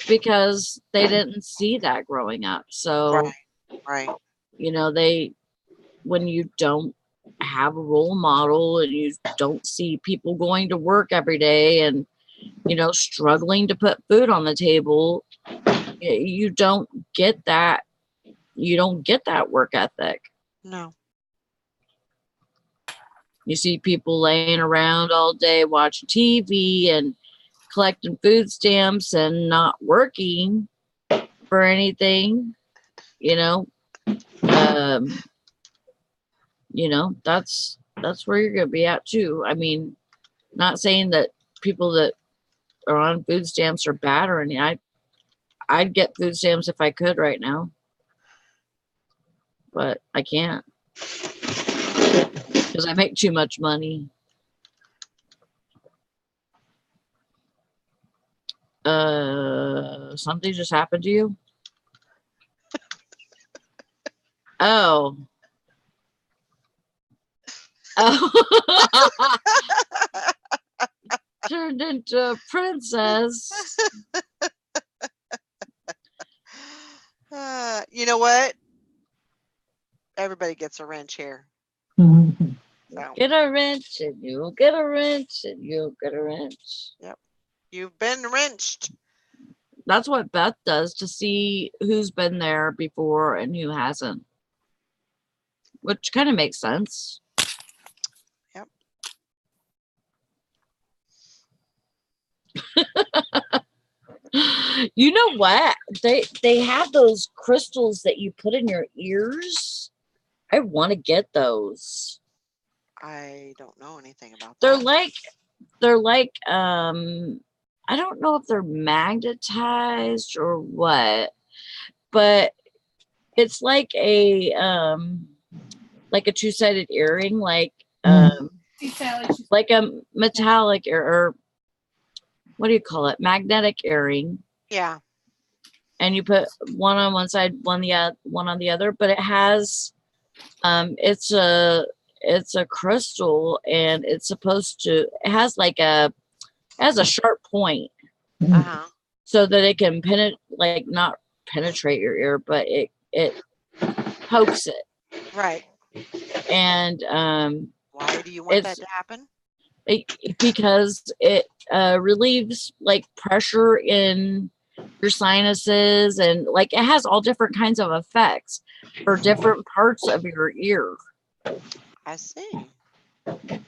because they didn't see that growing up. So, Right. when you don't have a role model and you don't see people going to work every day and, struggling to put food on the table, you don't get that. You don't get that work ethic. No. You see people laying around all day watching TV and collecting food stamps and not working for anything, that's where you're going to be at too. I mean, not saying that people that are on food stamps are bad or anything. I'd get food stamps if I could right now, but I can't because I make too much money. Something just happened to you? Oh. Turned into a princess. You know what? Everybody gets a wrench here. So. Get a wrench and you'll get a wrench and you'll get a wrench. Yep. You've been wrenched. That's what Beth does to see who's been there before and who hasn't. Which kind of makes sense. Yep. You know what? They have those crystals that you put in your ears. I want to get those. I don't know anything about They're that. they're like I don't know if they're magnetized or what, but it's like a two-sided earring, like a metallic or what do you call it? Magnetic earring. Yeah. And you put one on one side, one on the other, but it has it's a crystal, and it's supposed to, it has a sharp point, so that it can not penetrate your ear, but it pokes it. Right. And why do you want that to happen? Because it relieves pressure in your sinuses, and it has all different kinds of effects for different parts of your ear. I see. I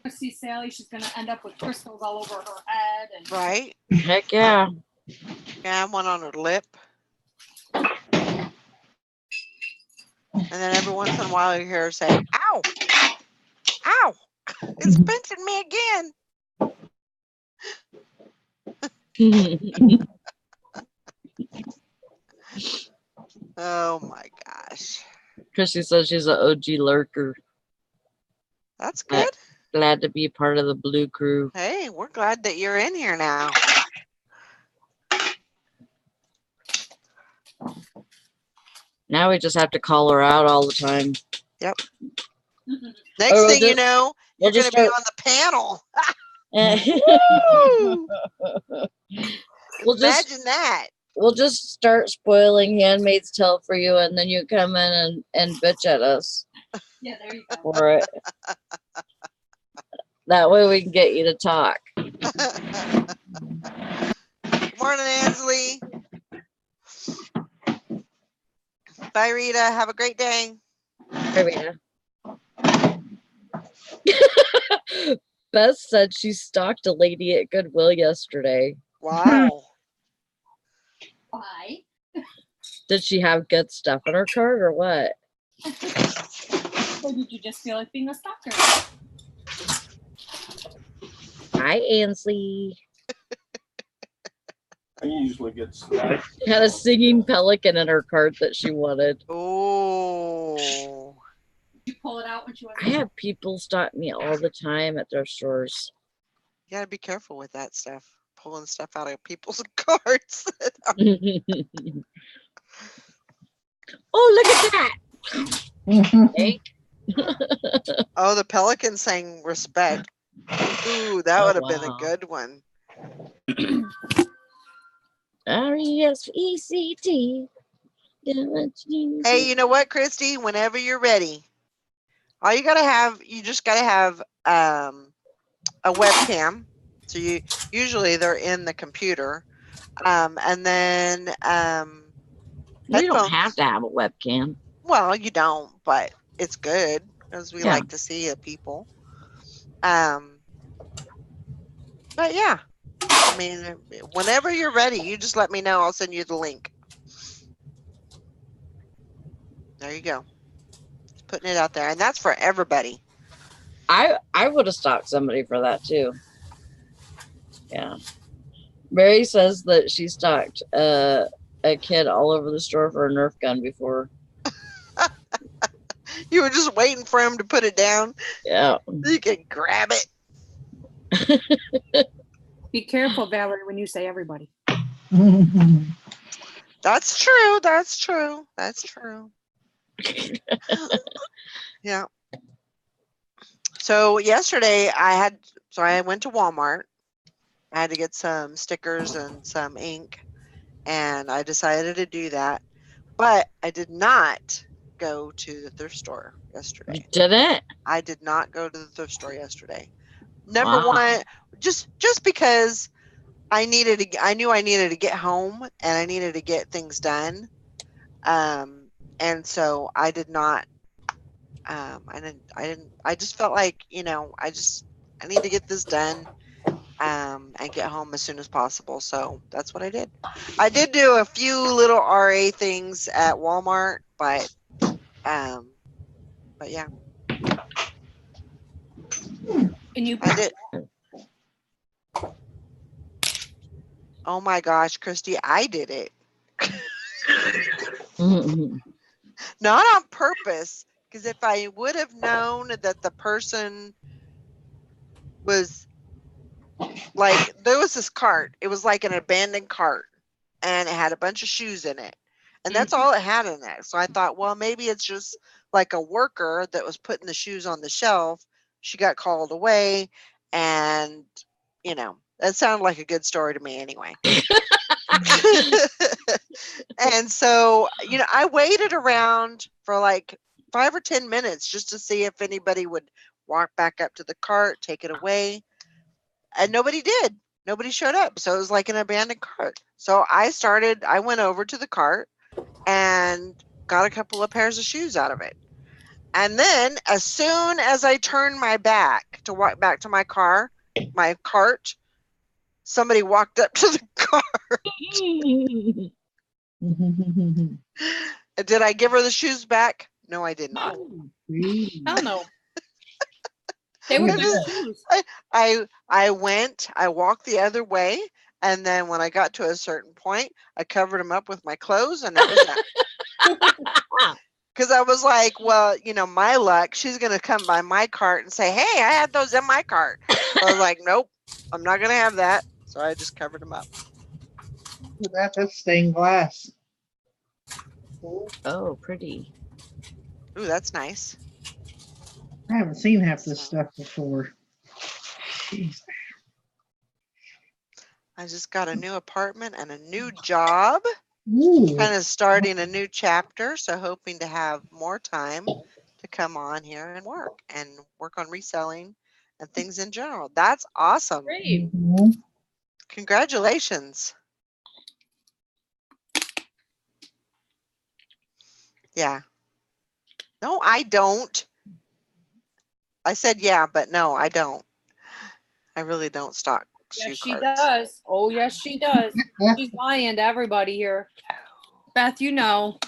see Sally, she's gonna end up with crystals all over her head and right. Heck yeah. Yeah, one on her lip. And then every once in a while you hear her say, ow, ow, it's pinching me again. Oh my gosh. Chrissy says she's an OG lurker. That's good. Glad to be part of the Blue Crew. Hey, we're glad that you're in here now. Now we just have to call her out all the time. Yep. Next thing you know, you're going to be on the panel. Imagine that. We'll just start spoiling Handmaid's Tale for you, and then you come in and bitch at us. Yeah, there you go. For it. That way we can get you to talk. Morning, Ansley. Bye, Rita. Have a great day. Bye, Rita. Beth said she stalked a lady at Goodwill yesterday. Wow. Why? Did she have good stuff in her cart or what? Or did you just feel like being a stalker? Hi, Ansley. I usually get stuck. She had a singing pelican in her cart that she wanted. Oh. Did you pull it out when she was? I have people stalk me all the time at their stores. You gotta be careful with that stuff. Pulling stuff out of people's carts. Oh, look at that. Hey. Oh, the pelican saying respect. Ooh, that would have been a good one. RESPECT. Hey, you know what, Christy? Whenever you're ready, all you just gotta have a webcam. So usually they're in the computer, and then We don't headphones. have to have a webcam. Well, you don't, but it's good because we like to see people. But yeah, I mean, whenever you're ready, you just let me know. I'll send you the link. There you go. Just putting it out there, and that's for everybody. I would have stalked somebody for that too. Yeah. Mary says that she stalked a kid all over the store for a Nerf gun before. You were just waiting for him to put it down. Yeah. You can grab it. Be careful, Valerie, when you say everybody. That's true. That's true. That's true. Yeah. So yesterday I went to Walmart. I had to get some stickers and some ink, and I decided to do that. But I did not go to the thrift store yesterday. You didn't? I did not go to the thrift store yesterday. Number one, just because I knew I needed to get home and I needed to get things done. And so I did not I just felt like, I need to get this done and get home as soon as possible. So that's what I did. I did do a few little RA things at Walmart, but yeah. And you I did. Oh my gosh, Christy, I did it. Not on purpose, because if I would have known that the person was like, there was this cart. It was like an abandoned cart, and it had a bunch of shoes in it. And that's all it had in there. So I thought, well, maybe it's just like a worker that was putting the shoes on the shelf. She got called away, and, that sounded like a good story to me anyway. And so, I waited around for like 5 or 10 minutes just to see if anybody would walk back up to the cart, take it away. And nobody did. Nobody showed up. So it was like an abandoned cart. So I went over to the cart and got a couple of pairs of shoes out of it. And then as soon as I turned my back to walk back to my cart, somebody walked up to the cart. Did I give her the shoes back? No, I did not. Hell no. They were good shoes. I walked the other way, and then when I got to a certain point, I covered them up with my clothes, and that was that. Because I was like, well, my luck, she's going to come by my cart and say, hey, I had those in my cart. So I was like, nope, I'm not going to have that. So I just covered them up. That's stained glass. Oh, pretty. Ooh, that's nice. I haven't seen half this stuff before. Jeez. I just got a new apartment and a new job. Ooh. Kind of starting a new chapter, so hoping to have more time to come on here and work on reselling and things in general. That's awesome. Great. Mhm. Congratulations. Yeah. No, I don't. I said yeah, but no, I don't. I really don't stock shoe Yes, she carts. does. Oh, yes, she does. She's lying to everybody here. Beth, you know.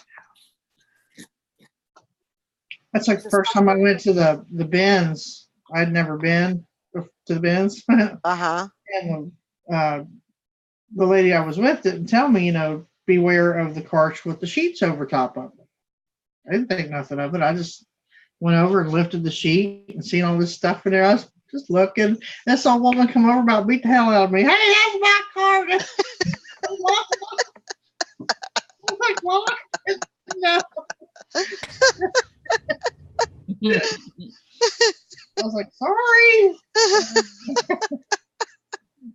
That's like the first time I went to the bins. I'd never been to the bins. Uh-huh. And the lady I was with didn't tell me, beware of the carts with the sheets over top of them. I didn't think nothing of it. I just went over and lifted the sheet and seen all this stuff in there. I was just looking. And I saw a woman come over about beat the hell out of me. Hey, that's my cart. I'm like, what? No. I was like, sorry.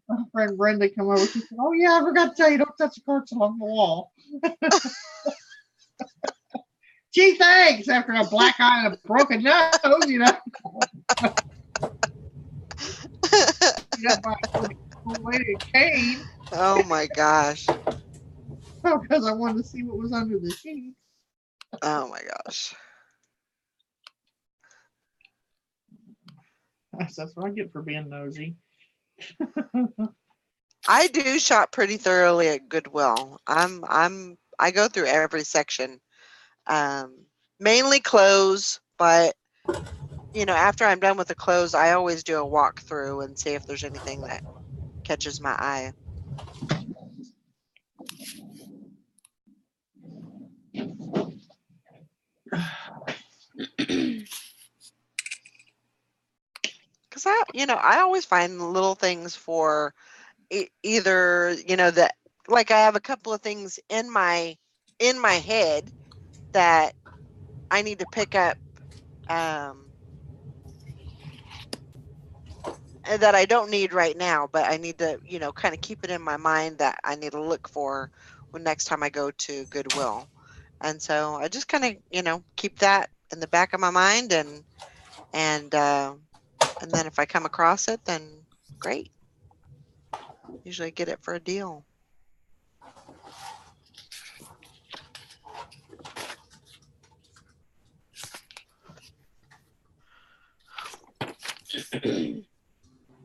My friend Brenda come over. She said, oh, yeah, I forgot to tell you, don't touch the carts along the wall. Gee, thanks, after a black eye and a broken nose, by a lady cane. Oh, my gosh. Because I wanted to see what was under the sheet. Oh, my gosh. That's what I get for being nosy. I do shop pretty thoroughly at Goodwill. I go through every section. Mainly clothes, but after I'm done with the clothes, I always do a walkthrough and see if there's anything that catches my eye. Because I always find little things for either that, like, I have a couple of things in my head that I need to pick up that I don't need right now, but I need to kind of keep it in my mind that I need to look for when next time I go to Goodwill. And so I just kind of keep that in the back of my mind, and then if I come across it, then great. Usually get it for a deal.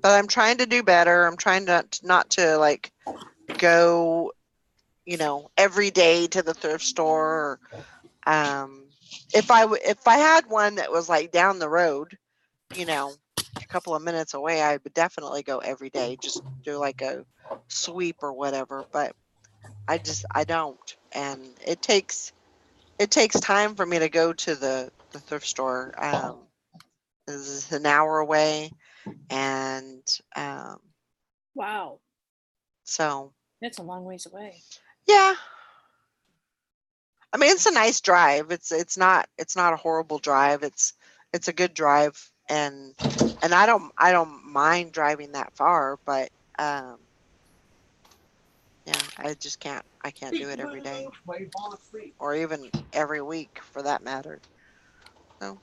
But I'm trying to do better. I'm trying not to like go, every day to the thrift store. If I had one that was like down the road, a couple of minutes away, I would definitely go every day, just do like a sweep or whatever. But I don't, and it takes time for me to go to the thrift store. This is an hour away, and wow, so that's a long ways away. Yeah, I mean, it's a nice drive. It's not a horrible drive. It's a good drive, and I don't mind driving that far, but yeah, I just can't do it every day, or even every week for that matter. So.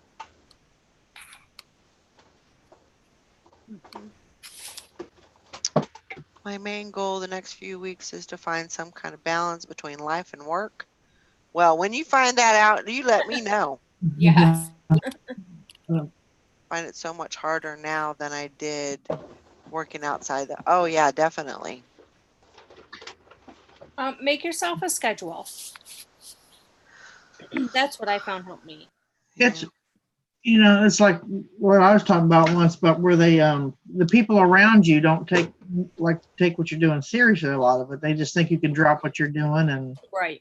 My main goal the next few weeks is to find some kind of balance between life and work. Well, when you find that out, you let me know. Yes. I find it so much harder now than I did working outside. Oh, yeah, definitely. Make yourself a schedule. That's what I found helped me. It's it's like what I was talking about once, but where they the people around you don't take what you're doing seriously. A lot of it, they just think you can drop what you're doing, and right.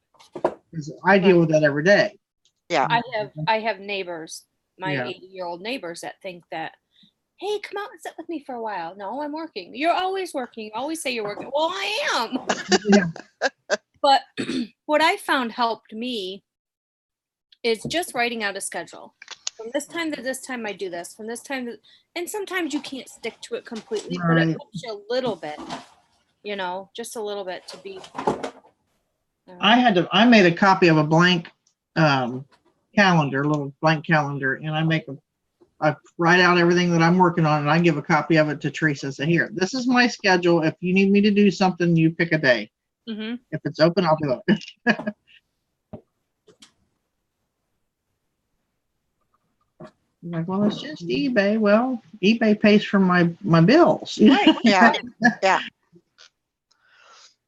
I deal with that every day. Yeah, I have neighbors, my Yeah. 80-year-old neighbors that think that, hey, come out and sit with me for a while. No, I'm working. You're always working. You always say you're working. Well, I am. Yeah. But what I found helped me is just writing out a schedule. From this time to this time, I do this. From this time to, and sometimes you can't stick to it completely, but it Right. helps you a little bit, just a little bit to be. I made a copy of a blank calendar, a little blank calendar, and I write out everything that I'm working on, and I give a copy of it to Teresa. Say, here, this is my schedule. If you need me to do something, you pick a day. Mm-hmm. If it's open, I'll do it. I'm like, well, it's just eBay. Well, eBay pays for my bills. Right. Yeah. Yeah.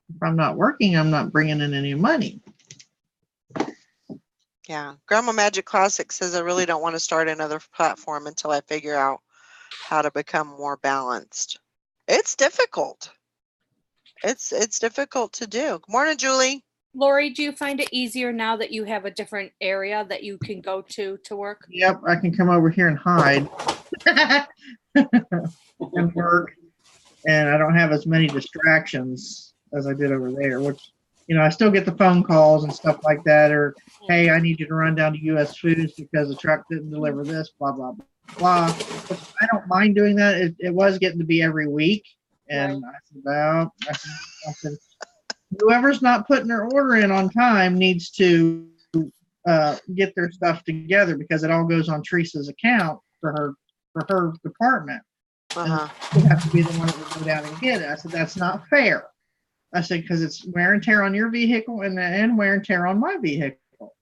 If I'm not working, I'm not bringing in any money. Yeah. Grandma Magic Classic says, I really don't want to start another platform until I figure out how to become more balanced. It's difficult. It's difficult to do. Good morning, Julie. Lori, do you find it easier now that you have a different area that you can go to work? Yep, I can come over here and hide and work, and I don't have as many distractions as I did over there, which, I still get the phone calls and stuff like that, or, hey, I need you to run down to US Foods because the truck didn't deliver this, blah, blah, blah. But I don't mind doing that. It was getting to be every week, and I said, whoever's not putting their order in on time needs to get their stuff together, because it all goes on Teresa's account for her department. Uh-huh. You have to be the one that will go down and get it. I said, that's not fair. I said, because it's wear and tear on your vehicle and wear and tear on my vehicle.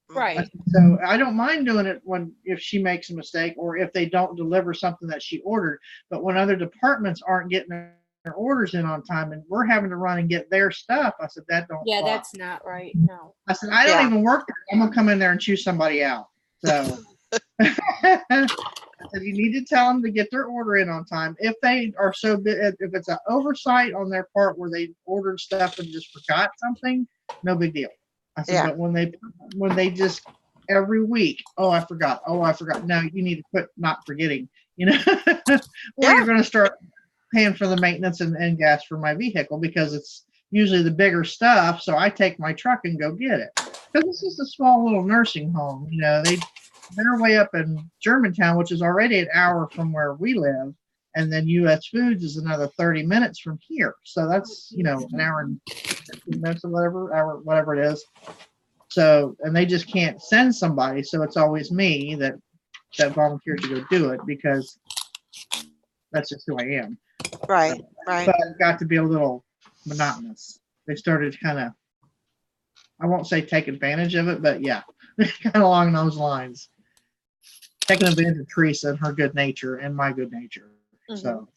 Right. Said, so I don't mind doing it if she makes a mistake or if they don't deliver something that she ordered. But when other departments aren't getting their orders in on time and we're having to run and get their stuff, I said, that don't fly. That's not right. No. I said, I don't even work there. I'm gonna come in there and choose somebody out. So I said, you need to tell them to get their order in on time. If they are so big, if it's an oversight on their part where they ordered stuff and just forgot something, no big deal. I said, but when they just every week, I forgot. Now you need to quit not forgetting, or you're going to start paying for the maintenance and gas for my vehicle, because it's usually the bigger stuff. So I take my truck and go get it, because it's just a small little nursing home. They're way up in Germantown, which is already an hour from where we live. And then US Foods is another 30 minutes from here. So that's, an hour and 15 minutes or whatever it is. So, and they just can't send somebody. So it's always me that volunteers to go do it, because that's just who I am. Right. Right. But it got to be a little monotonous. They started kind of, I won't say take advantage of it, but yeah, kind of along those lines. Taking advantage of Teresa and her good nature and my good nature. Mm-hmm. So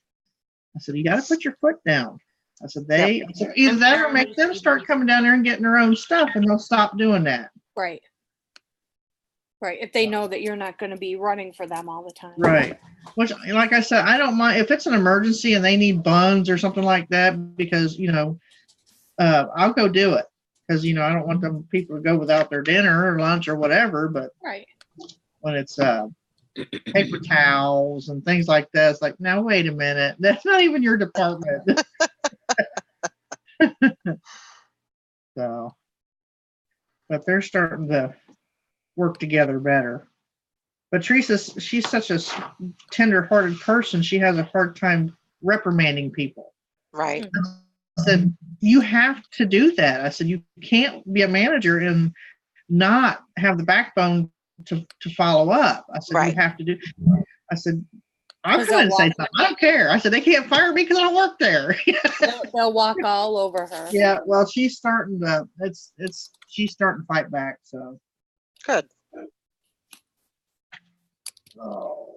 I said, you got to put your foot down. I said, either that or make them start coming down there and getting their own stuff, and they'll stop doing that. Right. Right. If they know that you're not going to be running for them all the time. Right. Which, like I said, I don't mind if it's an emergency and they need buns or something like that, because, I'll go do it. Because, I don't want them people to go without their dinner or lunch or whatever. But when it's paper towels and things like that, it's like, now wait a minute, that's not even your department. So, but they're starting to work together better. But Teresa, she's such a tender-hearted person. She has a hard time reprimanding people. Right. I said, you have to do that. I said, you can't be a manager and not have the backbone to follow up. I said, you have to do. I said, I'll come and say something. I don't care. I said, they can't fire me because I don't work there. They'll walk all over her. Yeah, well, she's starting to. She's starting to fight back. So good. Oh.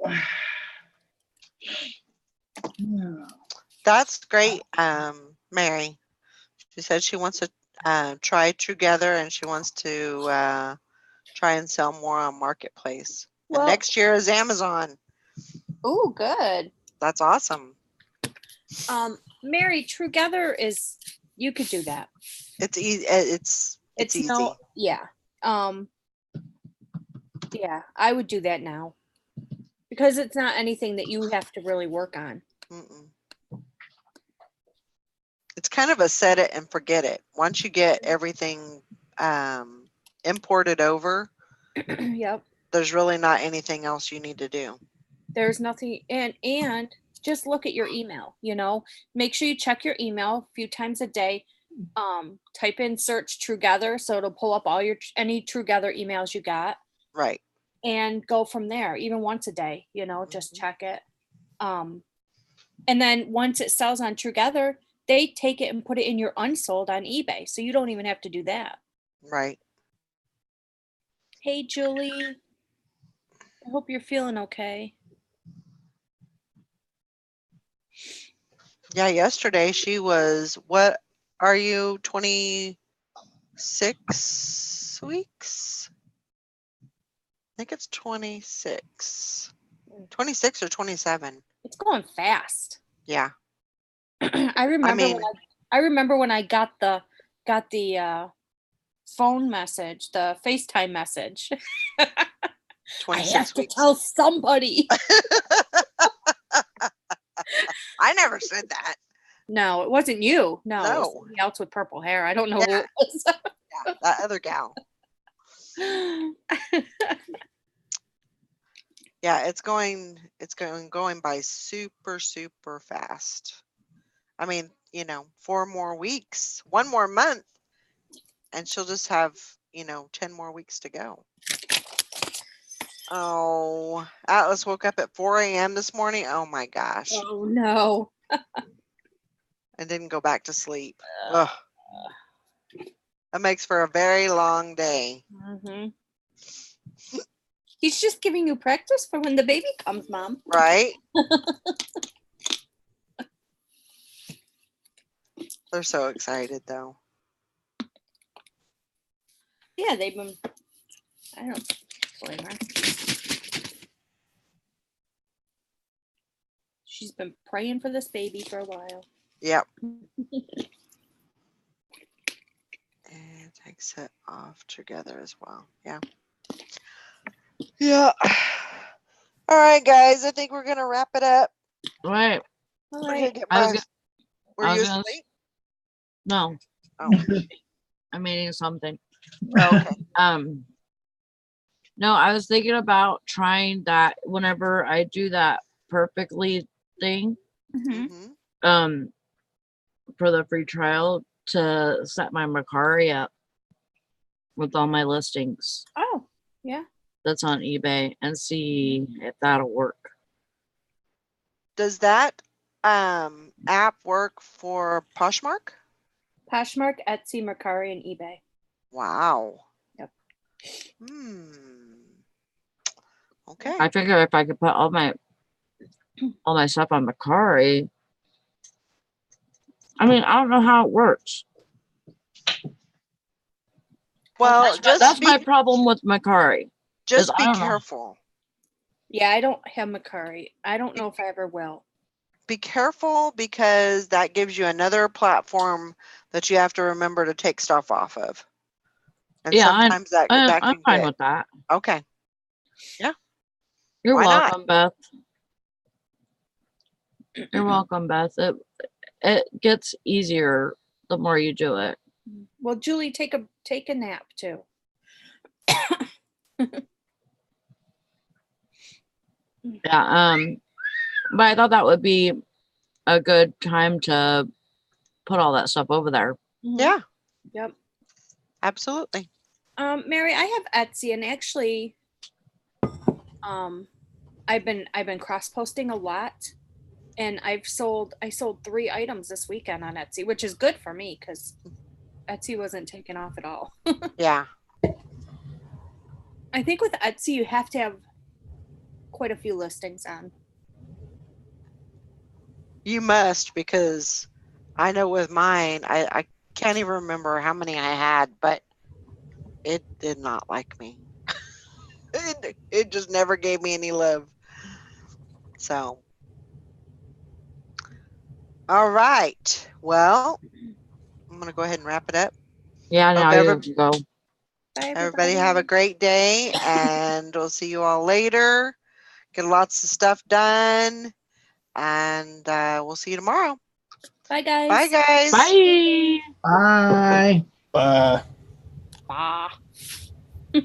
That's great, Mary. She said she wants to try Together, and she wants to try and sell more on Marketplace. And next year is Amazon. Oh, good. That's awesome. Mary, Together is, you could do that. It's easy. It's easy. Yeah. Yeah, I would do that now, because it's not anything that you have to really work on. Mm-mm. It's kind of a set it and forget it. Once you get everything imported over, yep, there's really not anything else you need to do. There's nothing, and just look at your email, make sure you check your email a few times a day. Type in search Together, so it'll pull up all any Together emails you got. Right. And go from there, even once a day, just check it. And then once it sells on Together, they take it and put it in your unsold on eBay. So you don't even have to do that. Right. Hey, Julie. I hope you're feeling okay. Yeah, yesterday she was, what are you, 26 weeks? I think it's 26. 26 or 27. It's going fast. Yeah. I remember when I got the phone message, the FaceTime message. 26 I have weeks. to tell somebody. I never said that. No, it wasn't you. No, it was somebody else with purple hair. I don't know who it was. Yeah, that other gal. Yeah, it's going by super, super fast. I mean, 4 more weeks, 1 more month, and she'll just have, 10 more weeks to go. Oh, Atlas woke up at 4 a.m. this morning. Oh my gosh. Oh no. And didn't go back to sleep. Ugh. That makes for a very long day. Mm-hmm. He's just giving you practice for when the baby comes, Mom. Right? They're so excited, though. Yeah, they've been. I don't blame her. She's been praying for this baby for a while. Yep. And takes it off together as well. Yeah. Yeah. All right, guys. I think we're gonna wrap it up. All right. All right. Were you asleep? No. Oh. I'm eating something. Oh, okay. No, I was thinking about trying that whenever I do that perfectly thing. Mm-hmm. For the free trial to set my Mercari up with all my listings. Oh, yeah. That's on eBay and see if that'll work. Does that app work for Poshmark? Poshmark, Etsy, Mercari, and eBay. Wow. Yep. Okay. I figure if I could put all my stuff on Mercari. I mean, I don't know how it works. Well, that's my problem with Mercari. Just be careful. Yeah, I don't have Mercari. I don't know if I ever will. Be careful because that gives you another platform that you have to remember to take stuff off of. And yeah, sometimes I'm fine with that. Okay. Yeah. You're welcome, Beth. You're welcome, Beth. It gets easier the more you do it. Well, Julie, take a nap too. Yeah, but I thought that would be a good time to put all that stuff over there. Yeah. Yep. Absolutely. Mary, I have Etsy, and actually, I've been cross posting a lot, and I sold 3 items this weekend on Etsy, which is good for me because Etsy wasn't taken off at all. Yeah. I think with Etsy you have to have quite a few listings on. You must, because I know with mine, I can't even remember how many I had, but it did not like me. It just never gave me any love. So, all right. Well, I'm going to go ahead and wrap it up. Yeah, now you have to go. Bye, everybody have a great day, and we'll see you all later. Get lots of stuff done, and we'll see you tomorrow. Bye, guys. Bye, guys. Bye. Bye. Bye. Bye.